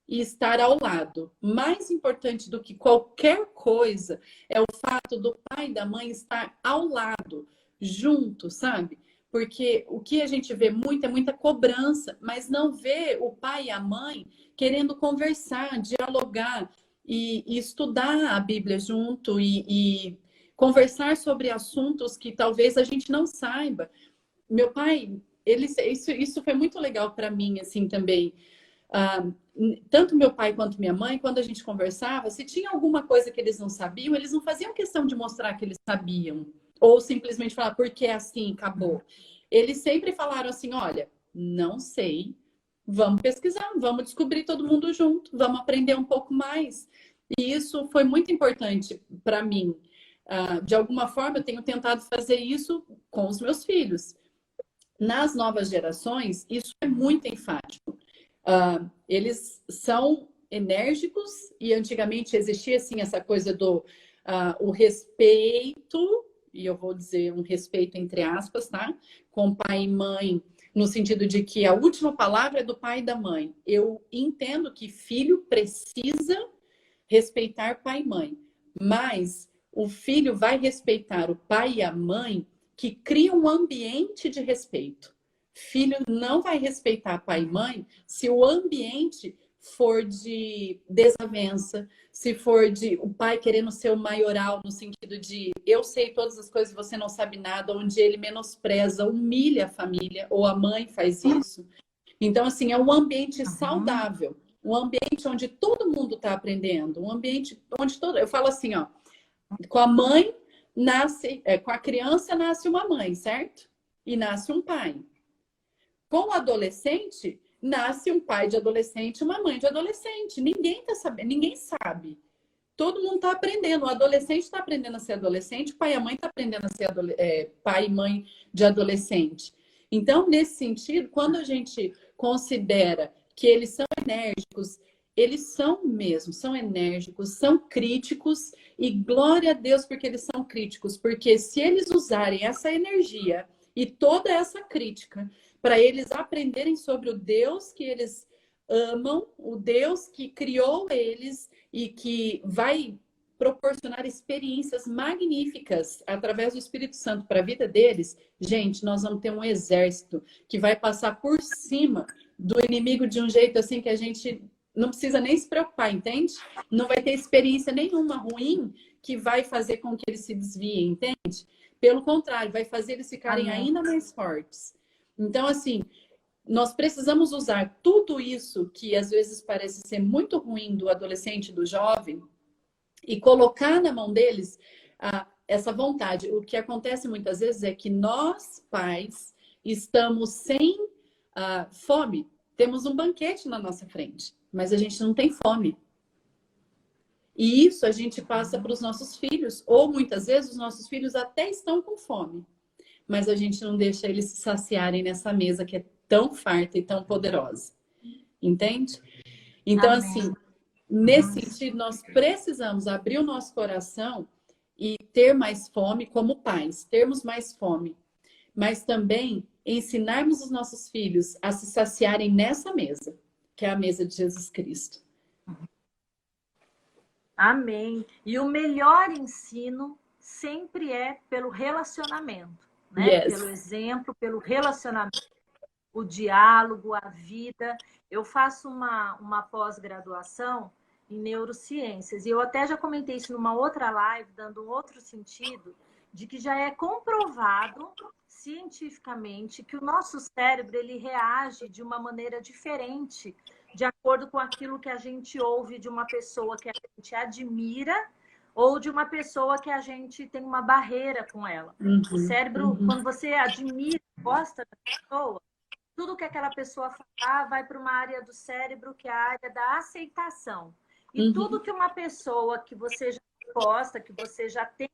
Speaker 1: e estar ao lado. Mais importante do que qualquer coisa é o fato do pai e da mãe estar ao lado, junto, sabe? Porque o que a gente vê muito é muita cobrança, mas não vê o pai e a mãe querendo conversar, dialogar e estudar a Bíblia junto e conversar sobre assuntos que talvez a gente não saiba. Meu pai, isso foi muito legal para mim, assim, também. Ah, tanto meu pai quanto minha mãe, quando a gente conversava, se tinha alguma coisa que eles não sabiam, eles não faziam questão de mostrar que eles sabiam, ou simplesmente falar porque é assim, acabou. Eles sempre falaram assim: olha, não sei, vamos pesquisar, vamos descobrir todo mundo junto, vamos aprender um pouco mais. E isso foi muito importante para mim. De alguma forma, eu tenho tentado fazer isso com os meus filhos. Nas novas gerações, isso é muito enfático. Eles são enérgicos e antigamente existia assim essa coisa do o respeito, e eu vou dizer um respeito entre aspas, tá? Com pai e mãe, no sentido de que a última palavra é do pai e da mãe. Eu entendo que filho precisa respeitar pai e mãe, mas o filho vai respeitar o pai e a mãe que cria um ambiente de respeito. Filho não vai respeitar pai e mãe se o ambiente for de desavença, se for de o pai querendo ser o maioral, no sentido de eu sei todas as coisas, você não sabe nada, onde ele menospreza, humilha a família, ou a mãe faz isso. Então, assim, é um ambiente saudável, um ambiente onde todo mundo está aprendendo, um ambiente onde todo. Eu falo assim, ó, com a mãe nasce, com a criança nasce uma mãe, certo? E nasce um pai. Com o adolescente, nasce um pai de adolescente e uma mãe de adolescente. Ninguém tá sabendo, ninguém sabe. Todo mundo está aprendendo. O adolescente está aprendendo a ser adolescente, o pai e a mãe está aprendendo a ser pai e mãe de adolescente. Então, nesse sentido, quando a gente considera que eles são enérgicos, eles são mesmo, são enérgicos, são críticos, e glória a Deus porque eles são críticos, porque se eles usarem essa energia e toda essa crítica para eles aprenderem sobre o Deus que eles amam, o Deus que criou eles e que vai proporcionar experiências magníficas através do Espírito Santo para a vida deles, gente, nós vamos ter um exército que vai passar por cima do inimigo de um jeito assim que a gente não precisa nem se preocupar, entende? Não vai ter experiência nenhuma ruim que vai fazer com que eles se desviem, entende? Pelo contrário, vai fazer eles ficarem ainda mais fortes. Então, assim, nós precisamos usar tudo isso que às vezes parece ser muito ruim do adolescente, do jovem, e colocar na mão deles essa vontade. O que acontece muitas vezes é que nós, pais, estamos sem fome. Temos um banquete na nossa frente, mas a gente não tem fome. E isso a gente passa para os nossos filhos, ou muitas vezes os nossos filhos até estão com fome, mas a gente não deixa eles se saciarem nessa mesa que é tão farta e tão poderosa. Entende? Então,
Speaker 2: Amém.
Speaker 1: assim, nesse sentido, nós precisamos abrir o nosso coração e ter mais fome como pais, termos mais fome, mas também ensinarmos os nossos filhos a se saciarem nessa mesa, que é a mesa de Jesus Cristo.
Speaker 2: Amém. E o melhor ensino sempre é pelo relacionamento, né?
Speaker 1: Yes.
Speaker 2: Pelo exemplo, pelo relacionamento, o diálogo, a vida. Eu faço uma pós-graduação em neurociências, e eu até já comentei isso numa outra live, dando um outro sentido, de que já é comprovado cientificamente que o nosso cérebro ele reage de uma maneira diferente de acordo com aquilo que a gente ouve de uma pessoa que a gente admira ou de uma pessoa que a gente tem uma barreira com ela. O cérebro, quando você admira, gosta da pessoa, tudo que aquela pessoa falar vai para uma área do cérebro que é a área da aceitação. E tudo que uma pessoa que você já gosta, que você já tem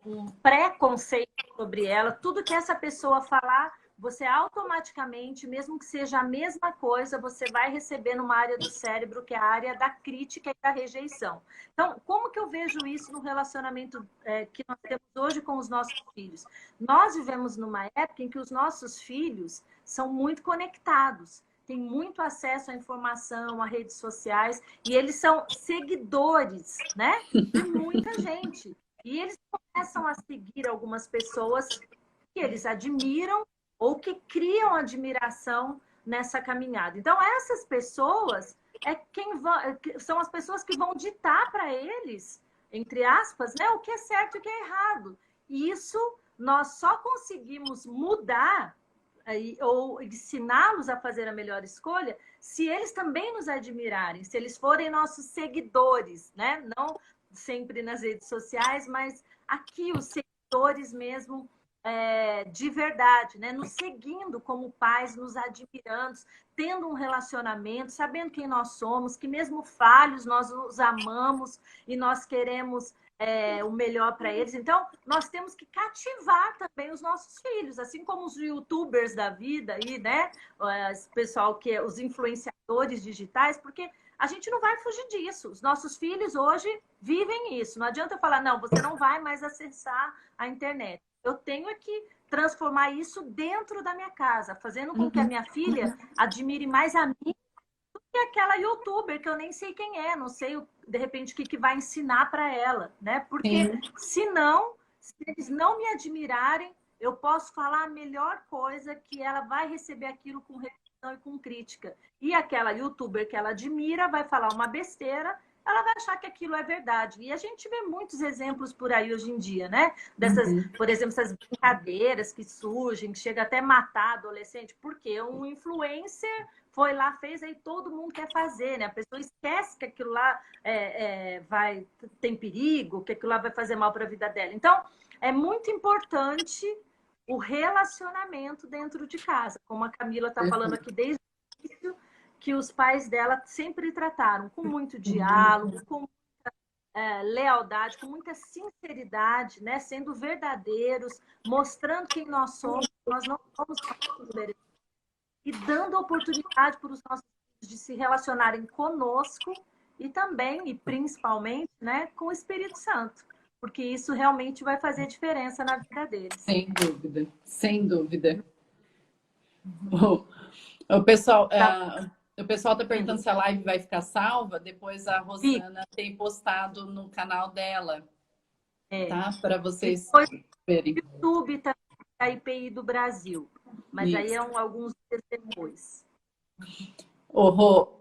Speaker 2: um preconceito sobre ela, tudo que essa pessoa falar, você automaticamente, mesmo que seja a mesma coisa, você vai receber numa área do cérebro que é a área da crítica e da rejeição. Então, como que eu vejo isso no relacionamento que nós temos hoje com os nossos filhos? Nós vivemos numa época em que os nossos filhos são muito conectados, têm muito acesso à informação, a redes sociais, e eles são seguidores, né, de muita gente. E eles começam a seguir algumas pessoas que eles admiram ou que criam admiração nessa caminhada. Então, essas pessoas são as pessoas que vão ditar para eles, entre aspas, né, o que é certo e o que é errado. E isso nós só conseguimos mudar ou ensiná-los a fazer a melhor escolha se eles também nos admirarem, se eles forem nossos seguidores, né? Não sempre nas redes sociais, mas aqui os seguidores mesmo de verdade, né? Nos seguindo como pais, nos admirando, tendo um relacionamento, sabendo quem nós somos, que mesmo falhos nós os amamos e nós queremos o melhor para eles. Então, nós temos que cativar também os nossos filhos, assim como os YouTubers da vida aí, né? Esse pessoal os influenciadores digitais, porque a gente não vai fugir disso. Os nossos filhos hoje vivem isso. Não adianta eu falar, não, você não vai mais acessar a internet. Eu tenho que transformar isso dentro da minha casa, fazendo com que a minha filha admire mais a mim do que aquela youtuber que eu nem sei quem é, não sei de repente o que vai ensinar para ela, né? Porque senão, se eles não me admirarem, eu posso falar a melhor coisa que ela vai receber aquilo com reflexão e com crítica. E aquela youtuber que ela admira vai falar uma besteira, ela vai achar que aquilo é verdade. E a gente vê muitos exemplos por aí hoje em dia, né? Dessas, por exemplo, essas brincadeiras que surgem, que chega até matar adolescente, porque um influencer foi lá, fez, aí todo mundo quer fazer, né? A pessoa esquece que aquilo lá tem perigo, que aquilo lá vai fazer mal para a vida dela. Então, é muito importante o relacionamento dentro de casa, como a Camila está falando aqui desde o início, que os pais dela sempre trataram com muito diálogo, com muita lealdade, com muita sinceridade, né? Sendo verdadeiros, mostrando quem nós somos, nós não somos e dando oportunidade para os nossos filhos de se relacionarem conosco e também, e principalmente, né, com o Espírito Santo, porque isso realmente vai fazer diferença na vida deles.
Speaker 1: Sem dúvida, sem dúvida. O pessoal está perguntando se a live vai ficar salva. Depois a Rosana tem postado no canal dela, tá? Para vocês verem.
Speaker 2: YouTube também, a IPI do Brasil, mas isso. Aí é alguns dias depois.
Speaker 1: Rô,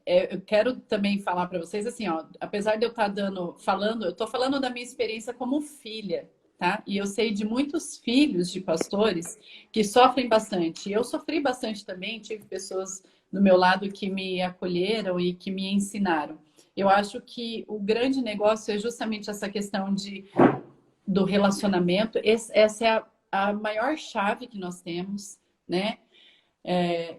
Speaker 1: eu quero também falar para vocês assim, ó, apesar de eu estar eu estou falando da minha experiência como filha, tá? E eu sei de muitos filhos de pastores que sofrem bastante. Eu sofri bastante também, tive pessoas do meu lado que me acolheram e que me ensinaram. Eu acho que o grande negócio é justamente essa questão do relacionamento. Essa é a maior chave que nós temos, né?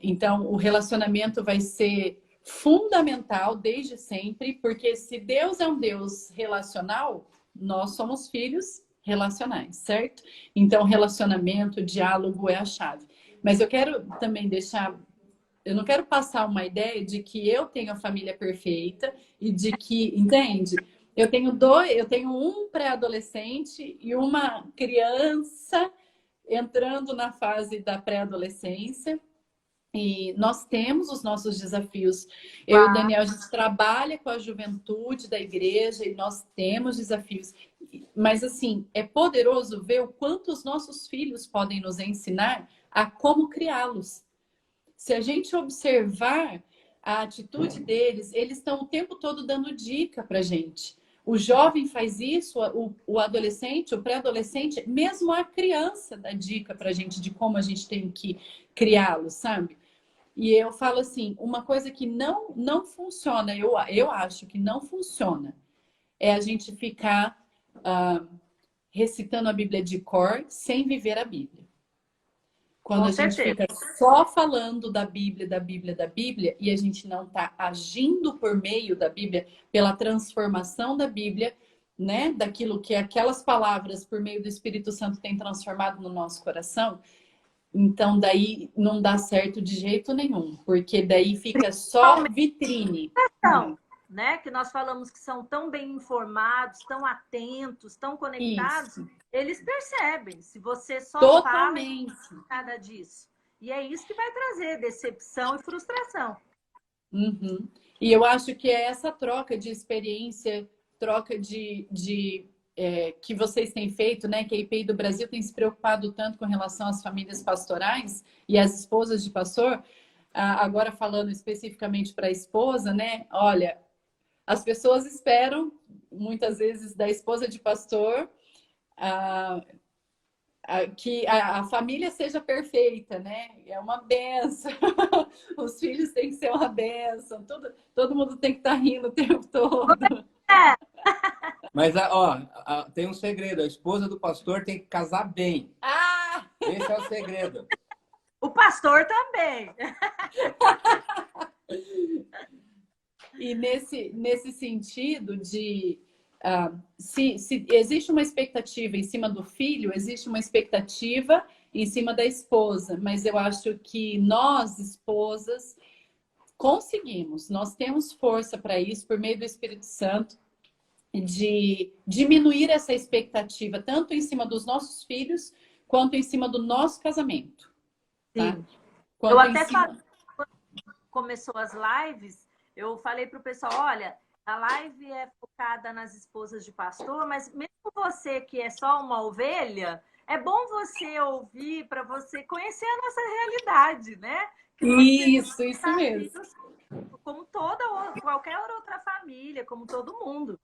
Speaker 1: Então, o relacionamento vai ser fundamental desde sempre, porque se Deus é um Deus relacional, nós somos filhos relacionais, certo? Então, relacionamento, diálogo é a chave. Mas eu quero também eu não quero passar uma ideia de que eu tenho a família perfeita e de que, entende? Eu tenho um pré-adolescente e uma criança entrando na fase da pré-adolescência. E nós temos os nossos desafios. Eu e o Daniel, a gente trabalha com a juventude da igreja e nós temos desafios. Mas, assim, é poderoso ver o quanto os nossos filhos podem nos ensinar a como criá-los. Se a gente observar a atitude deles, eles estão o tempo todo dando dica para a gente. O jovem faz isso, o adolescente, o pré-adolescente, mesmo a criança dá dica para a gente de como a gente tem que criá-los, sabe? E eu falo assim, uma coisa que não funciona, eu acho que não funciona, é a gente ficar recitando a Bíblia de cor sem viver a Bíblia. Quando a gente fica só falando da Bíblia, da Bíblia, da Bíblia, e a gente não está agindo por meio da Bíblia, pela transformação da Bíblia, né? Daquilo que aquelas palavras, por meio do Espírito Santo, têm transformado no nosso coração. Então, daí não dá certo de jeito nenhum, porque daí fica só vitrine.
Speaker 2: Né? Que nós falamos que são tão bem informados, tão atentos, tão conectados, isso. Eles percebem. Se você só
Speaker 1: totalmente
Speaker 2: fala nada disso. E é isso que vai trazer decepção e frustração.
Speaker 1: Uhum. E eu acho que é essa troca de experiência, troca de que vocês têm feito, né? Que a IPI do Brasil tem se preocupado tanto com relação às famílias pastorais e às esposas de pastor. Agora falando especificamente para a esposa, né? Olha, as pessoas esperam muitas vezes da esposa de pastor que a família seja perfeita, né? É uma benção. Os filhos têm que ser uma benção. Todo mundo tem que estar rindo o tempo todo.
Speaker 3: Mas, ó, tem um segredo. A esposa do pastor tem que casar bem. Esse é o segredo.
Speaker 2: O pastor também.
Speaker 1: E nesse sentido de... se existe uma expectativa em cima do filho, existe uma expectativa em cima da esposa. Mas eu acho que nós, esposas, conseguimos. Nós temos força para isso, por meio do Espírito Santo, de diminuir essa expectativa, tanto em cima dos nossos filhos, quanto em cima do nosso casamento. Tá?
Speaker 2: Sim. Eu até falei, quando começou as lives, eu falei para o pessoal, olha, a live é focada nas esposas de pastor, mas mesmo você que é só uma ovelha, é bom você ouvir para você conhecer a nossa realidade, né?
Speaker 1: Isso mesmo.
Speaker 2: Como qualquer outra família, como todo mundo.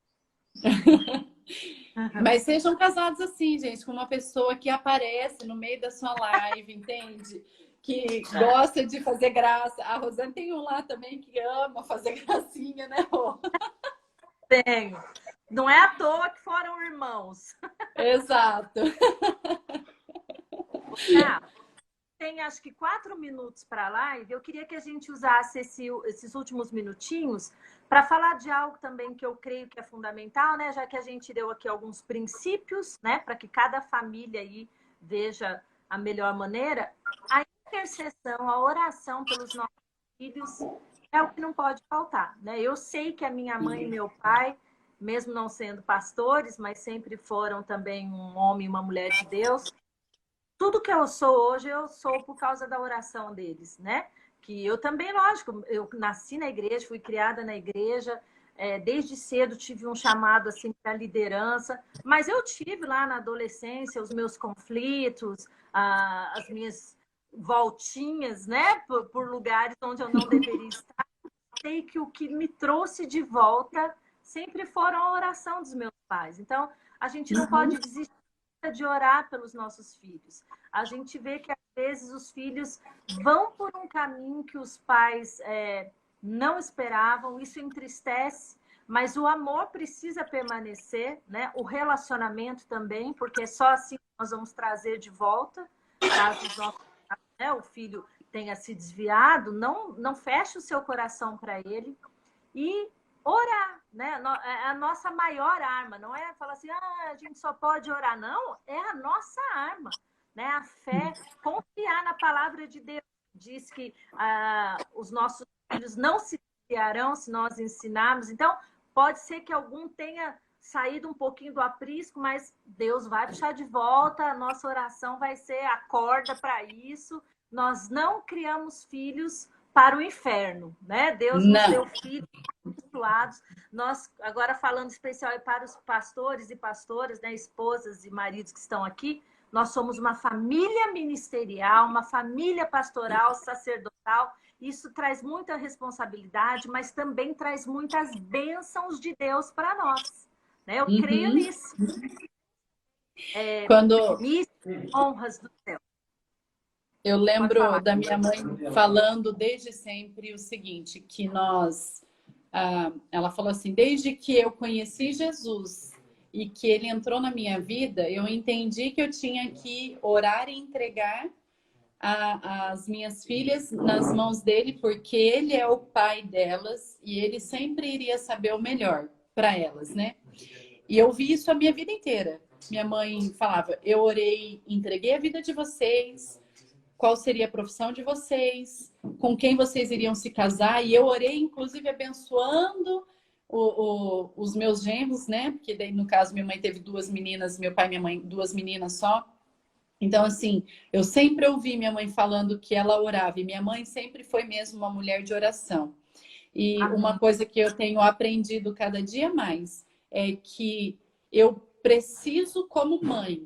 Speaker 1: Mas sejam casados assim, gente, com uma pessoa que aparece no meio da sua live, entende? Que gosta de fazer graça. A Rosane tem um lá também que ama fazer gracinha, né, Rô?
Speaker 2: Tenho. Não é à toa que foram irmãos.
Speaker 1: Exato.
Speaker 2: Tem acho que 4 minutos para a live. Eu queria que a gente usasse esses últimos minutinhos para falar de algo também que eu creio que é fundamental, né? Já que a gente deu aqui alguns princípios, né? Para que cada família aí veja a melhor maneira. A intercessão, a oração pelos nossos filhos é o que não pode faltar, né? Eu sei que a minha mãe e meu pai, mesmo não sendo pastores, mas sempre foram também um homem e uma mulher de Deus. Tudo que eu sou hoje, eu sou por causa da oração deles, né? Que eu também, lógico, eu nasci na igreja, fui criada na igreja, desde cedo tive um chamado assim para liderança, mas eu tive lá na adolescência os meus conflitos, as minhas voltinhas, né? Por lugares onde eu não deveria estar. Sei que o que me trouxe de volta sempre foram a oração dos meus pais. Então, a gente não pode desistir de orar pelos nossos filhos. A gente vê que às vezes os filhos vão por um caminho que os pais não esperavam, isso entristece, mas o amor precisa permanecer, né? O relacionamento também, porque é só assim que nós vamos trazer de volta, caso o filho tenha se desviado, não feche o seu coração para ele e orar, né? É a nossa maior arma, não é falar assim, a gente só pode orar, não, é a nossa arma, né? A fé, confiar na palavra de Deus. Diz que os nossos filhos não se desviarão se nós ensinarmos. Então, pode ser que algum tenha saído um pouquinho do aprisco, mas Deus vai puxar de volta, a nossa oração vai ser a corda para isso. Nós não criamos filhos para o inferno, né? Deus nos deu filhos abençoados. Nós, agora falando especial para os pastores e pastoras, né, esposas e maridos que estão aqui, nós somos uma família ministerial, uma família pastoral, sacerdotal. Isso traz muita responsabilidade, mas também traz muitas bênçãos de Deus para nós, né? Eu creio nisso. Honras do céu.
Speaker 1: Eu lembro da minha mãe falando desde sempre o seguinte, que ela falou assim, desde que eu conheci Jesus e que ele entrou na minha vida, eu entendi que eu tinha que orar e entregar as minhas filhas nas mãos dele, porque ele é o pai delas e ele sempre iria saber o melhor para elas, né? E eu vi isso a minha vida inteira. Minha mãe falava, eu orei, entreguei a vida de vocês, qual seria a profissão de vocês, com quem vocês iriam se casar, e eu orei, inclusive, abençoando os meus genros, né? Porque daí, no caso, minha mãe teve 2 meninas, meu pai e minha mãe, 2 meninas só. Então, assim, eu sempre ouvi minha mãe falando que ela orava, e minha mãe sempre foi mesmo uma mulher de oração. E uma coisa que eu tenho aprendido cada dia mais é que eu preciso, como mãe,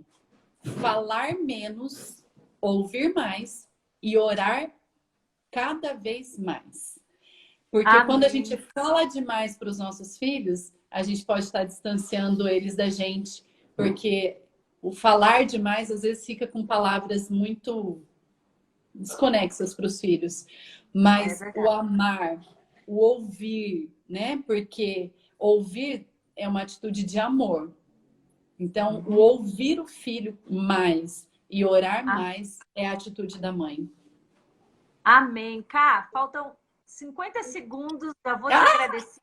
Speaker 1: falar menos, ouvir mais e orar cada vez mais. Porque
Speaker 2: Amém.
Speaker 1: Quando a gente fala demais para os nossos filhos, a gente pode estar distanciando eles da gente, porque o falar demais às vezes fica com palavras muito desconexas para os filhos. Mas o amar, o ouvir, né? Porque ouvir é uma atitude de amor. Então, o ouvir o filho mais e orar mais é a atitude da mãe.
Speaker 2: Amém. Cá, faltam 50 segundos. Já vou te agradecer,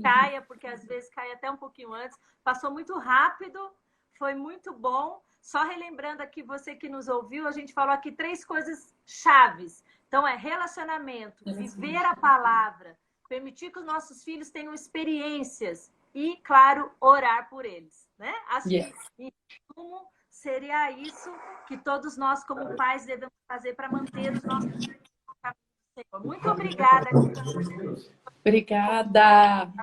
Speaker 2: Caia, porque às vezes cai até um pouquinho antes. Passou muito rápido, foi muito bom. Só relembrando aqui, você que nos ouviu, a gente falou aqui 3 coisas chaves. Então, é relacionamento, viver a palavra, permitir que os nossos filhos tenham experiências e, claro, orar por eles, né? Acho que, em resumo, seria isso que todos nós, como pais, devemos fazer para manter os nossos filhos no caminho do Senhor. Muito obrigada.
Speaker 1: Obrigada.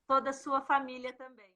Speaker 2: Toda a sua família também.